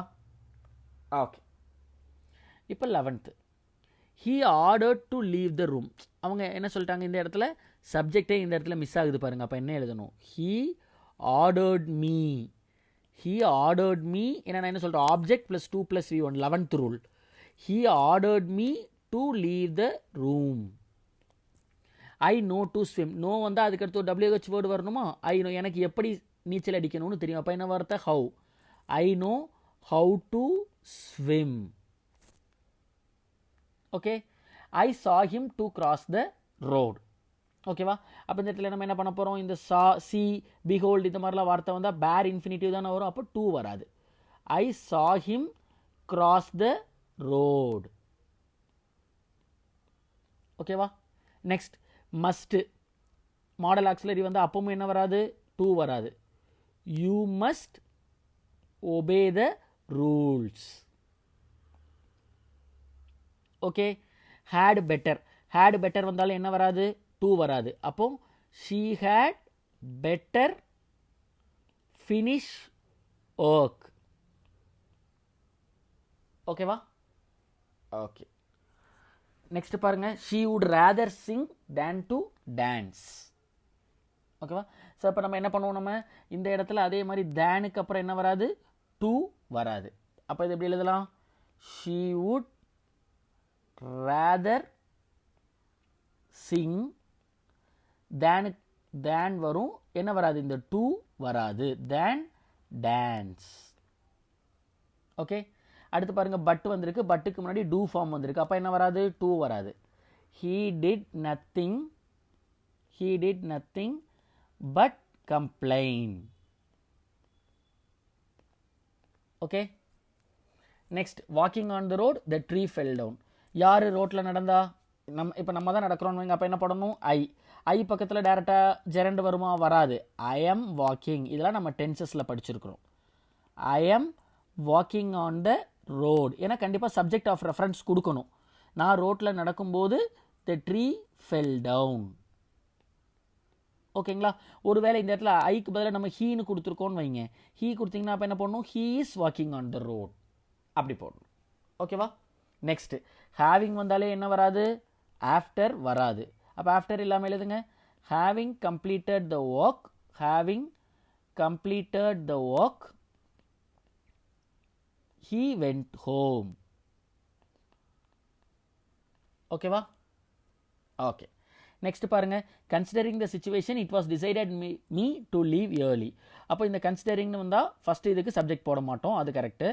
ஓகே. இப்போ 11th he ordered to leave the room. அவங்க என்ன சொல்லிட்டாங்க, இந்த இடத்துல சப்ஜெக்டே இந்த இடத்துல மிஸ் ஆகுது பாருங்க. அப்போ என்ன எழுதணும், he ordered me. ஏன்னா நான் என்ன சொல்கிறேன், object plus 2 + V1, 11th rule. he ordered me to leave the room. I know to swim. Know வந்தால் அதுக்கடுத்து ஒரு WH வேர்டு வரணுமா, ஐ நோ எனக்கு எப்படி நீச்சல் அடிக்கணும்னு தெரியும். அப்போ என்ன வார்த்தை, how. I know how to swim. Okay. I saw him to cross the road. ஓகேவா? அப்போ இந்த இடத்துல நம்ம என்ன பண்ண போகிறோம், இந்த சா, சி, பிஹோல்ட் இந்த மாதிரிலாம் வார்த்தை வந்தால் பேர் இன்ஃபினிட்டிவ் தானே வரும், அப்போ டூ வராது. I saw him cross the road. ஓகேவா? நெக்ஸ்ட் மஸ்ட், மாடல் ஆக்சிலரி வந்தால் அப்பவும் என்ன வராது, டூ வராது. You must obey the rules. Okay. had better வந்தாலும் என்ன வராது, டூ வராது. அப்போ she had better finish work. ஓகேவா? ஓகே. நெக்ஸ்ட் பாருங்க, she would rather sing than to dance. ஓகேவா? ஸோ இப்போ நம்ம என்ன பண்ணுவோம், நம்ம இந்த இடத்துல அதே மாதிரி தேனுக்கு அப்புறம் என்ன வராது, டூ வராது. அப்போ இது எப்படி எழுதலாம், she would rather sing than வரும், என்ன வராது, இந்த டூ வராது, than dance. ஓகே. அடுத்து பாருங்க பட் வந்திருக்கு, பட்டுக்கு முன்னாடி டூ ஃபார்ம் வந்திருக்கு, அப்போ என்ன வராது, டூ வராது. he did nothing but complain. Okay. Next walking on the road, the tree fell down. யார் ரோட்டில் நடந்தா, இப்போ நம்ம தான் நடக்கிறோம், அப்போ என்ன பண்ணணும், ஐ பக்கத்தில் டேரெக்டாக ஜெரண்ட் வருமா, வராது. ஐ எம் வாக்கிங், இதெல்லாம் நம்ம டென்சஸில் படிச்சிருக்கிறோம். I am walking on the road, ஏன்னா கண்டிப்பாக சப்ஜெக்ட் ஆஃப் ரெஃபரன்ஸ் கொடுக்கணும். நான் ரோட்டில் நடக்கும்போது த ட்ரீ ஃபெல் டவுன். ஓகேங்களா? ஒருவேளை இந்த இடத்துல ஐக்கு பதிலாக நம்ம ஹீன்னு கொடுத்துருக்கோன்னு வைங்க, ஹீ கொடுத்தீங்கன்னா அப்போ என்ன பண்ணணும், he is walking on the road அப்படி போடணும். ஓகேவா? நெக்ஸ்ட் ஹேவிங் வந்தாலே என்ன வராது, ஆஃப்டர் வராது. அப்போ ஆஃப்டர் இல்லாமல் எழுதுங்க, having completed the work he went home. ஓகேவா? ஓகே. நெக்ஸ்ட் பாருங்க, considering the situation it was decided me to leave early. அப்போ இந்த கன்சிடரிங்னு வந்தால் ஃபர்ஸ்ட் இதுக்கு சப்ஜெக்ட் போட மாட்டோம், அது correct.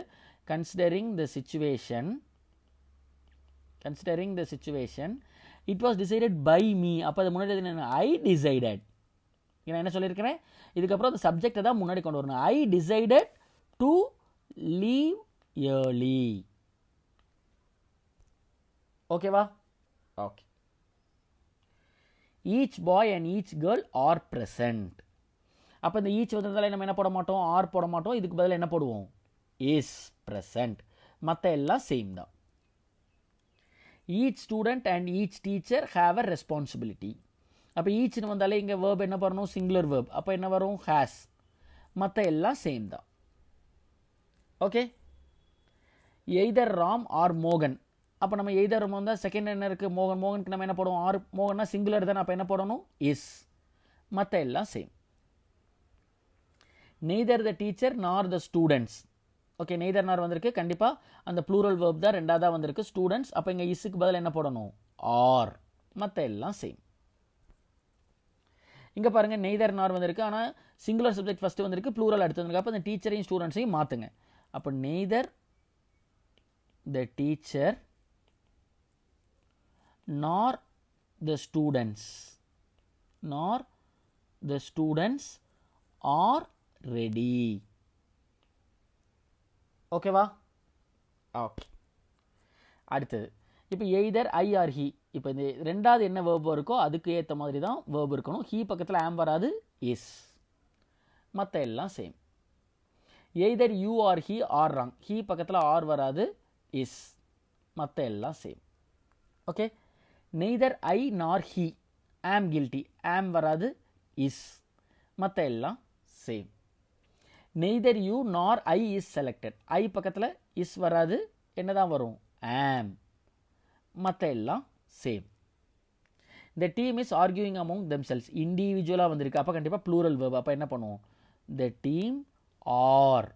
Considering the situation it was decided by me. அப்போ அது முன்னாடி என்ன, ஐ டிசைடட். நான் என்ன சொல்லியிருக்கிறேன், இதுக்கப்புறம் அந்த சப்ஜெக்டை தான் முன்னாடி கொண்டு வரணும். I decided to leave early. ஓகேவா? Okay. Each boy and each girl are present. அப்போ இந்த ஈச் வந்ததால நம்ம என்ன போட மாட்டோம், ஆர் போட மாட்டோம், இதுக்கு பதிலாக என்ன போடுவோம், இஸ் present. மற்ற எல்லாம் சேம் தான். Each student and each teacher have a responsibility. அப்போ ஈச்னு வந்தாலே இங்கே வேர்ப் என்ன பண்ணணும், சிங்குலர் வேர்ப், அப்போ என்ன வரும், ஹேஸ். மற்ற எல்லாம் சேம் தான். ஓகே. எய்தர் ராம் ஆர் மோகன். அப்போ நம்ம எய்தர் வந்தால் செகண்ட் என்ன இருக்குது, மோகனுக்கு நம்ம என்ன போடுவோம், ஆர். மோகன்னா சிங்குலர் தானே, அப்போ என்ன போடணும், இஸ். மற்ற எல்லாம் சேம். நெய்தர் த டீச்சர் நார் த ஸ்டூடெண்ட்ஸ். ஓகே. நெய்தர் நார் வந்திருக்கு, கண்டிப்பாக அந்த ப்ளூரல் வேர்ப் தான் ரெண்டாவதாக வந்திருக்கு, ஸ்டூடெண்ட்ஸ். அப்போ இங்கே இஸ்ஸுக்கு பதில் என்ன போடணும், ஆர். மற்ற எல்லாம் சேம். இங்கே பாருங்கள் நெய்தர் நார் வந்திருக்கு, ஆனால் சிங்குலர் சப்ஜெக்ட் ஃபஸ்ட்டு வந்திருக்கு, ப்ளூரல் அடுத்து வந்திருக்கு. அப்போ இந்த டீச்சரையும் ஸ்டூடெண்ட்ஸையும் மாற்றுங்க. அப்போ neither the teacher nor the students are ready. ஓகேவா? ஓகே. அடுத்தது இப்போ எய்தர் ஐ ஆர் ஹி. இப்போ இந்த ரெண்டாவது என்ன வேர்ப் இருக்கோ அதுக்கு ஏற்ற மாதிரி தான் வேர்ப் இருக்கணும். ஹீ பக்கத்தில் ஆம் வராது, இஸ். மற்ற எல்லாம் same. Either you or he or wrong. He பக்கத்தில் ஆர் வராது, இஸ். மற்ற எல்லாம் சேம். ஓகே. நெய்தர் ஐ நார் ஹி ஆம் கில்ட்டி. ஆம் வராது, இஸ். மற்ற எல்லாம் சேம். நெய்தர் யூ நார் ஐ இஸ் செலக்டட். ஐ பக்கத்தில் இஸ் வராது, என்னதான் வரும்? ஆம். மற்ற எல்லாம் same. the team is arguing among themselves. இண்டிவிஜுவலாக வந்திருக்கு, அப்போ கண்டிப்பாக ப்ளூரல் வேர்ப். அப்போ என்ன பண்ணுவோம்? the team are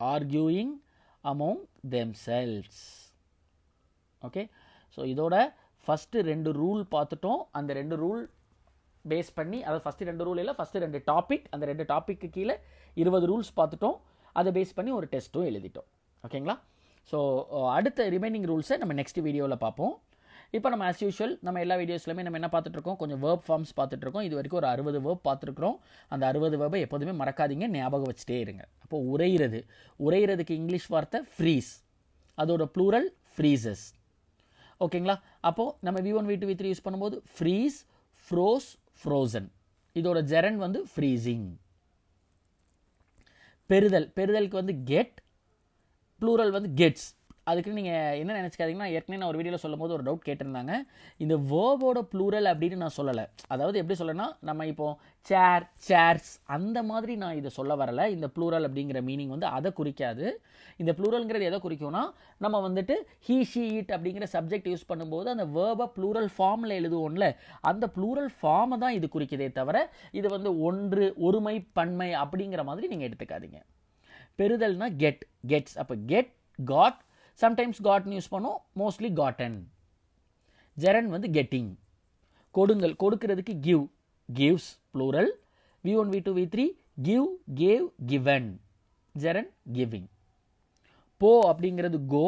arguing among themselves. Okay. So இதோட ஃபஸ்ட்டு 2 ரூல் பார்த்துட்டோம். அந்த 2 ரூல் பேஸ் பண்ணி, அதாவது ஃபஸ்ட்டு 2 ரூல் இல்லை, ஃபஸ்ட்டு 2 டாபிக், அந்த 2 டாப்பிக்கு கீழே 20 ரூல்ஸ் பார்த்துட்டோம். அதை பேஸ் பண்ணி ஒரு டெஸ்ட்டும் எழுதிட்டோம். ஓகேங்களா? ஸோ அடுத்த ரிமைனிங் ரூல்ஸை நம்ம நெக்ஸ்ட் வீடியோவில் பார்ப்போம். இப்போ நம்ம ஆஸ் யூஷுவல் நம்ம எல்லா வீடியோஸ்லையுமே நம்ம என்ன பார்த்துட்ருக்கோம்? கொஞ்சம் வேர்ப் ஃபார்ம்ஸ் பார்த்துட்ருக்கோம். இது வரைக்கும் ஒரு 60 வேர்ப் பார்த்துருக்குறோம். அந்த 60 வேர்பை எப்போதுமே மறக்காதீங்க, ஞாபகம் வச்சுட்டே இருங்க. அப்போது உரையிறதுக்கு இங்கிலீஷ் வார்த்தை ஃப்ரீஸ், அதோட ப்ளூரல் ஃப்ரீசஸ். ஓகேங்களா? அப்போது நம்ம V1 V2 V3 யூஸ் பண்ணும்போது ஃப்ரீஸ், ஃப்ரோஸ், ஃப்ரோசன். இதோட ஜெரன் வந்து ஃப்ரீசிங். பெறுதலுக்கு வந்து கெட், ப்ளூரல் வந்து கெட்ஸ். அதுக்கு நீங்கள் என்ன நினச்சிக்காதீங்கன்னா, ஏற்கனவே நான் ஒரு வீடியோவில் சொல்லும் போது ஒரு டவுட் கேட்டிருந்தாங்க. இந்த வேர்போட ப்ளூரல் அப்படின்னு நான் சொல்லலை. அதாவது எப்படி சொல்லனா, நம்ம இப்போ சேர், சேர்ஸ் அந்த மாதிரி நான் இதை சொல்ல வரலை. இந்த ப்ளூரல் அப்படிங்கிற மீனிங் வந்து அதை குறிக்காது. இந்த ப்ளூரல்ங்கிறது எதை குறிக்கும்னா, நம்ம வந்துட்டு ஹீ, ஷீ, இட் அப்படிங்கிற சப்ஜெக்ட் யூஸ் பண்ணும்போது அந்த வேர்பை ப்ளூரல் ஃபார்மில் எழுதுவோம்ல, அந்த ப்ளூரல் ஃபார்மை தான் இது குறிக்கதே தவிர இது வந்து ஒன்று, ஒருமை, பன்மை அப்படிங்கிற மாதிரி நீங்கள் எடுத்துக்காதீங்க. பெறுதல்னா கெட், கெட்ஸ். அப்போ கெட், காட், சம்டைம்ஸ் காட்னு யூஸ் பண்ணோம், மோஸ்ட்லி காட்டன். ஜெரன் வந்து கெட்டிங். கொடுங்கள், கொடுக்கிறதுக்கு give, gives plural. V1 V2 V3 give, gave, given. Gerund giving. போ அப்படிங்கிறது கோ,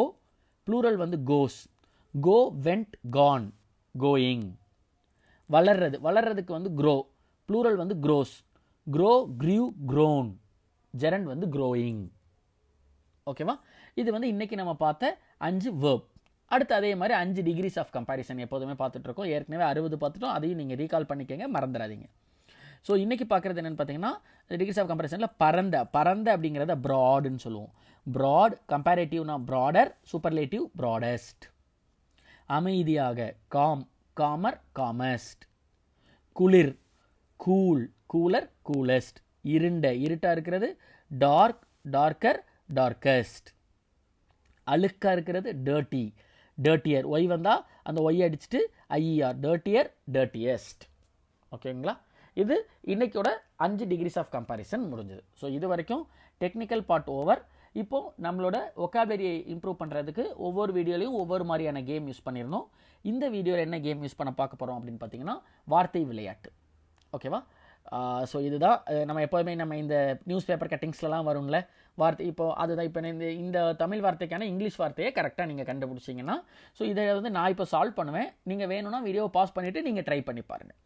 ப்ளூரல் வந்து goes. Go, went, gone, going. வளர்றதுக்கு வந்து க்ரோ, ப்ளூரல் வந்து grows. Grow, grew, grown. Gerund வந்து க்ரோயிங். ஓகேவா? இது வந்து இன்னைக்கு நம்ம பார்த்த 5 வேர்ப். அடுத்து அதே மாதிரி 5 டிகிரிஸ் ஆஃப் கம்பேரிசன் எப்போதுமே பார்த்துட்டு இருக்கோம். ஏற்கனவே 60 பார்த்துட்டோம், அதையும் நீங்கள் ரீகால் பண்ணிக்கங்க, மறந்துடாதீங்க. ஸோ இன்னைக்கு பார்க்குறது என்னென்னு பார்த்தீங்கன்னா, டிகிரிஸ் ஆஃப் கம்பேரிசனில் பரந்த அப்படிங்கிறத ப்ராடுன்னு சொல்லுவோம். ப்ராட், கம்பேரேட்டிவ்னா ப்ராடர், சூப்பர்லேட்டிவ் ப்ராடஸ்ட். அமைதியாக காம், காமர், காமஸ்ட். குளிர், கூல், கூலர், கூலஸ்ட். இருட்டா இருக்கிறது டார்க், டார்க்கர், டார்க்கஸ்ட். அழுக்கா இருக்கிறது டர்ட்டி, டர்ட்டியர். ஒய் வந்தால் அந்த ஒய் அடிச்சுட்டு ஐஆர், டர்ட்டியர், டர்ட்டியஸ்ட். ஓகேங்களா? இது இன்னைக்கோட 5 டிகிரிஸ் ஆஃப் கம்பேரிசன் முடிஞ்சது. ஸோ இது வரைக்கும் டெக்னிக்கல் பார்ட் ஓவர். இப்போது நம்மளோட ஒக்காபுலரியை இம்ப்ரூவ் பண்ணுறதுக்கு ஒவ்வொரு வீடியோலையும் ஒவ்வொரு மாதிரியான கேம் யூஸ் பண்ணியிருந்தோம். இந்த வீடியோவில் என்ன கேம் யூஸ் பண்ண பார்க்க போகிறோம் அப்படின்னு பார்த்தீங்கன்னா, வார்த்தை விளையாட்டு. ஓகேவா? ஸோ இதுதான் நம்ம எப்போதுமே நம்ம இந்த நியூஸ் பேப்பர் கட்டிங்ஸ்லாம் வரும்ல வார்த்தை. இப்போ அதுதான் இப்போ இந்த தமிழ் வார்த்தைக்கான இங்கிலீஷ் வார்த்தையை கரெக்டாக நீங்கள் கண்டுபிடிச்சிங்கன்னா, ஸோ இதை வந்து நான் இப்போ சால்வ் பண்ணுவேன். நீங்கள் வேணும்னா வீடியோவை பாஸ் பண்ணிவிட்டு நீங்கள் ட்ரை பண்ணி பாருங்கள்.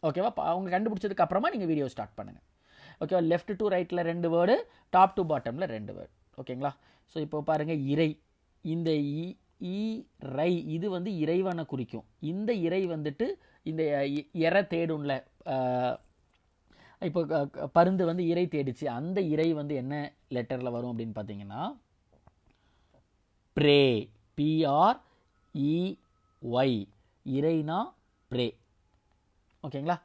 ஓகேவா? அவங்க கண்டுபிடிச்சதுக்கு அப்புறமா நீங்கள் வீடியோ ஸ்டார்ட் பண்ணுங்கள். ஓகேவா? லெஃப்ட் டு ரைட்டில் 2 வேர்டு, டாப் டு பாட்டமில் 2 வேர்டு. ஓகேங்களா? ஸோ இப்போ பாருங்கள், இறை. இந்த இறை இது வந்து இறைவனை குறிக்கும். இந்த இறை வந்துட்டு இந்த இறை தேடும்ல, இப்போ பருந்து வந்து இறை தேடிச்சு, அந்த இறை வந்து என்ன லெட்டரில் வரும் அப்படின்னு பார்த்தீங்கன்னா ப்ரே, PREY. இறைனா ப்ரே. ஓகேங்களா?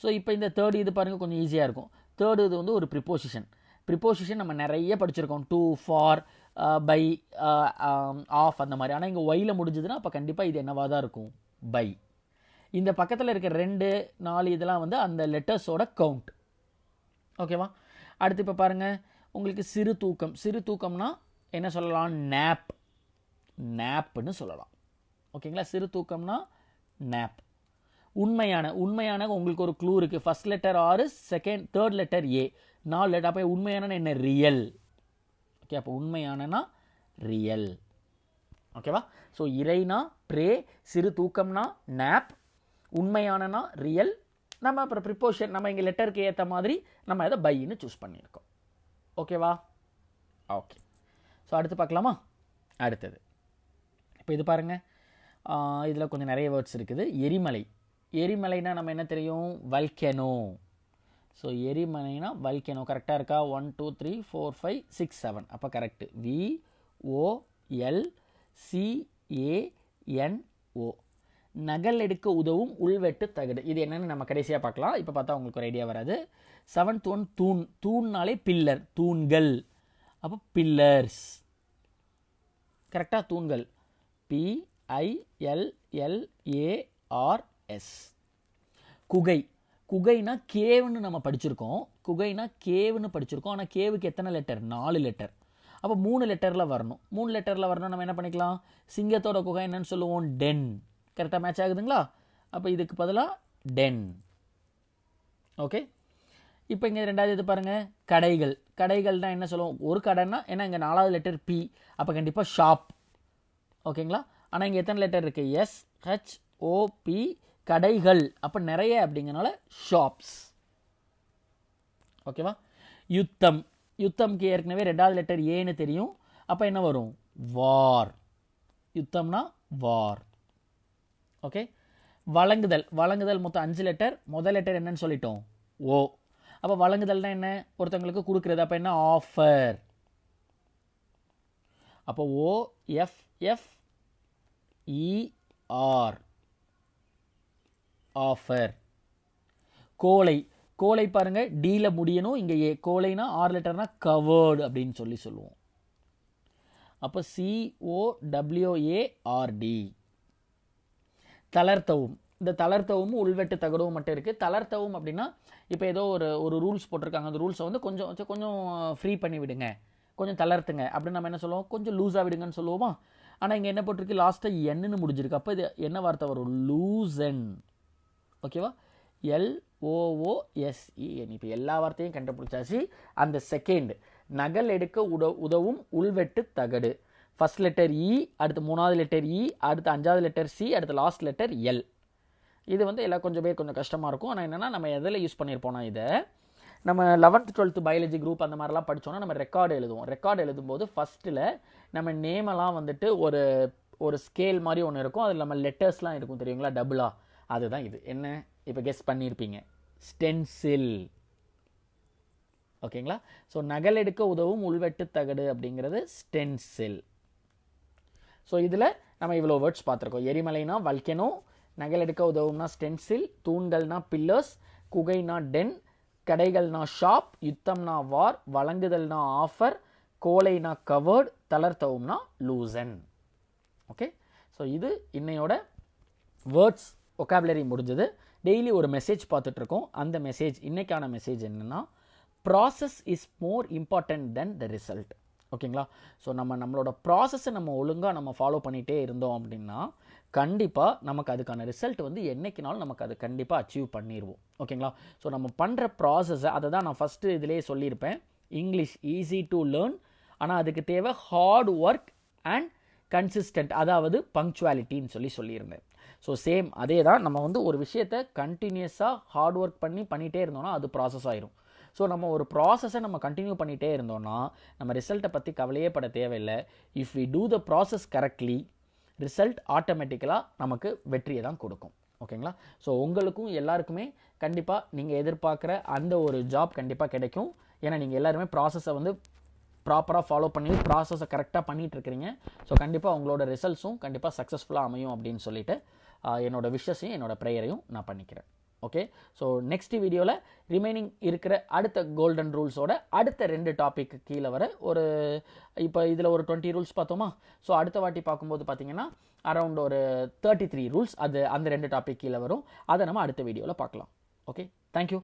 ஸோ இப்போ இந்த தேர்டு இது பாருங்கள், கொஞ்சம் ஈஸியாக இருக்கும். தேர்டு இது வந்து ஒரு ப்ரிப்போசிஷன். நம்ம நிறைய படிச்சிருக்கோம், டு, ஃபார், பை, ஆஃப் அந்த மாதிரி. ஆனால் இங்கே ஒயில் முடிஞ்சதுன்னா அப்போ கண்டிப்பாக இது என்னவாக தான் இருக்கும்? பை. இந்த பக்கத்தில் இருக்கிற 2, 4 இதெல்லாம் வந்து அந்த லெட்டர்ஸோட கவுண்ட். ஓகேவா? அடுத்து இப்போ பாருங்கள், உங்களுக்கு சிறு தூக்கம்னா என்ன சொல்லலாம்? நேப்னு சொல்லலாம். ஓகேங்களா? சிறு தூக்கம்னா நேப். உண்மையான உங்களுக்கு ஒரு க்ளூ இருக்குது. First letter R, third letter A, 4 letter. அப்போ உண்மையான என்ன? ரியல். ஓகே, அப்போ உண்மையானனா ரியல். ஓகேவா? ஸோ இறைனா ப்ரே, சிறு தூக்கம்னா நேப், உண்மையானனா ரியல். நம்ம அப்புறம் ப்ரிப்போஷன் நம்ம இங்கே லெட்டருக்கு ஏற்ற மாதிரி நம்ம இதை பைன்னு சூஸ் பண்ணியிருக்கோம். ஓகேவா? ஓகே. ஸோ அடுத்து பார்க்கலாமா? அடுத்தது இப்போ இது பாருங்கள், இதில் கொஞ்சம் நிறைய வேர்ட்ஸ் இருக்குது. எரிமலை. எரிமலைனா நம்ம என்ன தெரியும்? வல்கேனோ. So எரிமலைனா volcano. கரெக்டாக இருக்கா? 1 2 3 4 5 6 7. அப்போ கரெக்டு. VOLCANO. நகல் எடுக்க உதவும் உள்வெட்டு தகடு. இது என்னன்னு நம்ம கடைசியாக பார்க்கலாம். இப்போ பார்த்தா உங்களுக்கு ஒரு ஐடியா வராது. 7th ஒன் தூண். தூண்னாலே பில்லர், தூண்கள். அப்போ பில்லர்ஸ். கரெக்டாக? தூண்கள். PILLARS. குகை. குகைனா கேவுன்னு நம்ம படிச்சிருக்கோம். குகைனா கேவுன்னு படிச்சிருக்கோம். ஆனால் கேவுக்கு எத்தனை லெட்டர்? 4 லெட்டர். அப்போ 3 லெட்டரில் வரணும். 3 லெட்டரில் வரணும். நம்ம என்ன பண்ணிக்கலாம்? சிங்கத்தோட குகை என்னன்னு சொல்லுவோம்? டென். கரெக்டாக மேட்ச் ஆகுதுங்களா? அப்போ இதுக்கு பதிலாக டென். ஓகே. இப்போ இங்கே ரெண்டாவது இது பாருங்கள், கடைகள். கடைகள்னால் என்ன சொல்லுவோம்? ஒரு கடைன்னா ஏன்னா இங்கே 4வது லெட்டர் P, அப்போ கண்டிப்பாக ஷாப். ஓகேங்களா? ஆனால் இங்கே எத்தனை லெட்டர் இருக்குது? SHOP. கடைகள். அப்போ நிறைய அப்படிங்கிறனால ஷாப்ஸ். ஓகேவா? யுத்தம். யுத்தம்க்கு ஏற்கனவே 2வது லெட்டர் ஏன்னு தெரியும். அப்போ என்ன வரும்? வார். யுத்தம்னா வார். ஓகே. வழங்குதல். வழங்குதல் மொத்தம் 5 லெட்டர். முதல் லெட்டர் என்னன்னு சொல்லிட்டோம்? ஓ. அப்போ வழங்குதல்னா என்ன? ஒருத்தவங்களுக்கு கொடுக்குறது. அப்போ என்ன? ஆஃபர். அப்போ OFFER. ஆஃபர். கோலை. கோலை பாருங்க, டீல முடியணும். இங்கே ஏ. கோலைனா 6 லெட்டர்னா கவர்டு அப்படின்னு சொல்லுவோம். அப்போ COWARD. தளர்த்தவும். இந்த தளர்த்தவும் உள்வெட்டு தகடவும் மட்டும் இருக்குது. தளர்த்தவும் அப்படின்னா இப்போ ஏதோ ஒரு ரூல்ஸ் போட்டிருக்காங்க. அந்த ரூல்ஸை வந்து கொஞ்சம் ஃப்ரீ பண்ணி விடுங்க, கொஞ்சம் தளர்த்துங்க அப்படின்னு நம்ம என்ன சொல்லுவோம்? கொஞ்சம் லூஸாக விடுங்கன்னு சொல்லுவோமா? ஆனால் இங்கே என்ன போட்டிருக்கு? லாஸ்ட்டாக என்னன்னு முடிஞ்சிருக்கு. அப்போ இது என்ன வார்த்தை வரும்? லூசன். ஓகேவா? LOOSEN. இப்போ எல்லா வார்த்தையும் கண்டுபிடிச்சாச்சு. அந்த செகண்ட் நகல் எடுக்க உதவும் உள்வெட்டு தகடு. ஃபர்ஸ்ட் லெட்டர் இ, அடுத்து 3வது லெட்டர் இ, அடுத்து 5வது லெட்டர் சி, அடுத்து லாஸ்ட் லெட்டர் எல். இது வந்து எல்லாம் கொஞ்சம் பேர் கொஞ்சம் கஷ்டமாக இருக்கும். ஆனால் என்னென்னா நம்ம எதில் யூஸ் பண்ணியிருப்போம்னா இதை நம்ம 11th 12th பயாலஜி குரூப் அந்த மாதிரிலாம் படித்தோன்னா நம்ம ரெக்கார்டு எழுதுவோம். ரெக்கார்டு எழுதும்போது ஃபஸ்ட்டில் நம்ம நேமெல்லாம் வந்துட்டு ஒரு ஸ்கேல் மாதிரி ஒன்று இருக்கும். அதில் நம்ம லெட்டர்ஸ்லாம் இருக்கும் தெரியுங்களா? டபுளாக. அதுதான் இது. என்ன இப்போ கெஸ் பண்ணியிருப்பீங்க? ஸ்டென்சில். ஓகேங்களா? ஸோ நகல் எடுக்க உதவும் உள்வெட்டு தகடு அப்படிங்கிறது ஸ்டென்சில். ஸோ இதில் நம்ம இவ்வளோ வேர்ட்ஸ் பார்த்துருக்கோம். எரிமலைனா வல்கேனோ, நகல் எடுக்க உதவும்னா ஸ்டென்சில், தூண்கள்னா பில்லர்ஸ், குகைனா டென், கடைகள்னா ஷாப், யுத்தம்னா வார், வழங்குதல்னா ஆஃபர், கோலைனா கவர்டு, தளர்த்தவும்னா லூசன். ஓகே. ஸோ இது இன்னையோட வேர்ட்ஸ் ஒகாபுலரி முடிஞ்சது. டெய்லி ஒரு மெசேஜ் பார்த்துட்ருக்கோம். அந்த மெசேஜ், இன்னைக்கான மெசேஜ் என்னென்னா, process is more important then the result. ஓகேங்களா? ஸோ நம்மளோட ப்ராசஸை நம்ம ஒழுங்காக நம்ம ஃபாலோ பண்ணிகிட்டே இருந்தோம் அப்படின்னா கண்டிப்பாக நமக்கு அதுக்கான ரிசல்ட் வந்து என்றைக்குனாலும் நமக்கு அது கண்டிப்பாக அச்சீவ் பண்ணிடுவோம். ஓகேங்களா? ஸோ நம்ம பண்ணுற ப்ராசஸை, அதை தான் நான் ஃபஸ்ட்டு இதிலே சொல்லியிருப்பேன். இங்கிலீஷ் ஈஸி டு லேர்ன், ஆனால் அதுக்கு தேவை ஹார்ட் ஒர்க் அண்ட் கன்சிஸ்டன்ட், அதாவது பங்க்சுவாலிட்டின்னு சொல்லியிருந்தேன். ஸோ சேம் அதே தான். நம்ம வந்து ஒரு விஷயத்தை கண்டினியூஸாக ஹார்ட் ஒர்க் பண்ணிகிட்டே இருந்தோம்னா அது ப்ராசஸ் ஆயிரும். ஸோ நம்ம ஒரு ப்ராசஸை நம்ம கண்டினியூ பண்ணிகிட்டே இருந்தோம்னா நம்ம ரிசல்ட்டை பற்றி கவலையே பட தேவையில்லை. If we do the process correctly, result ஆட்டோமேட்டிக்கலாக நமக்கு வெற்றியை தான் கொடுக்கும். ஓகேங்களா? ஸோ உங்களுக்கும் எல்லாருக்குமே கண்டிப்பாக நீங்கள் எதிர்பார்க்குற அந்த ஒரு ஜாப் கண்டிப்பாக கிடைக்கும். ஏன்னா நீங்கள் எல்லாருமே ப்ராசஸை வந்து ப்ராப்பராக ஃபாலோ பண்ணி ப்ராசஸை கரெக்டாக பண்ணிகிட்டு இருக்கிறீங்க. ஸோ கண்டிப்பாக உங்களோட ரிசல்ட்ஸும் கண்டிப்பாக சக்ஸஸ்ஃபுல்லாக அமையும் அப்படின்னு சொல்லிட்டு என்னோடய விஷஸையும் என்னோட ப்ரேயரையும் நான் பண்ணிக்கிறேன். ஓகே. ஸோ நெக்ஸ்ட் வீடியோவில் ரிமைனிங் இருக்கிற அடுத்த கோல்டன் ரூல்ஸோட அடுத்த 2 டாபிக் கீழே வர இப்போ இதில் ஒரு 20 ரூல்ஸ் பார்த்தோமா? ஸோ அடுத்த வாட்டி பார்க்கும்போது பார்த்தீங்கன்னா அரௌண்ட் ஒரு 33 ரூல்ஸ் அந்த 2 டாபிக் கீழே வரும். அதை நம்ம அடுத்த வீடியோவில் பார்க்கலாம். ஓகே. தேங்க்யூ.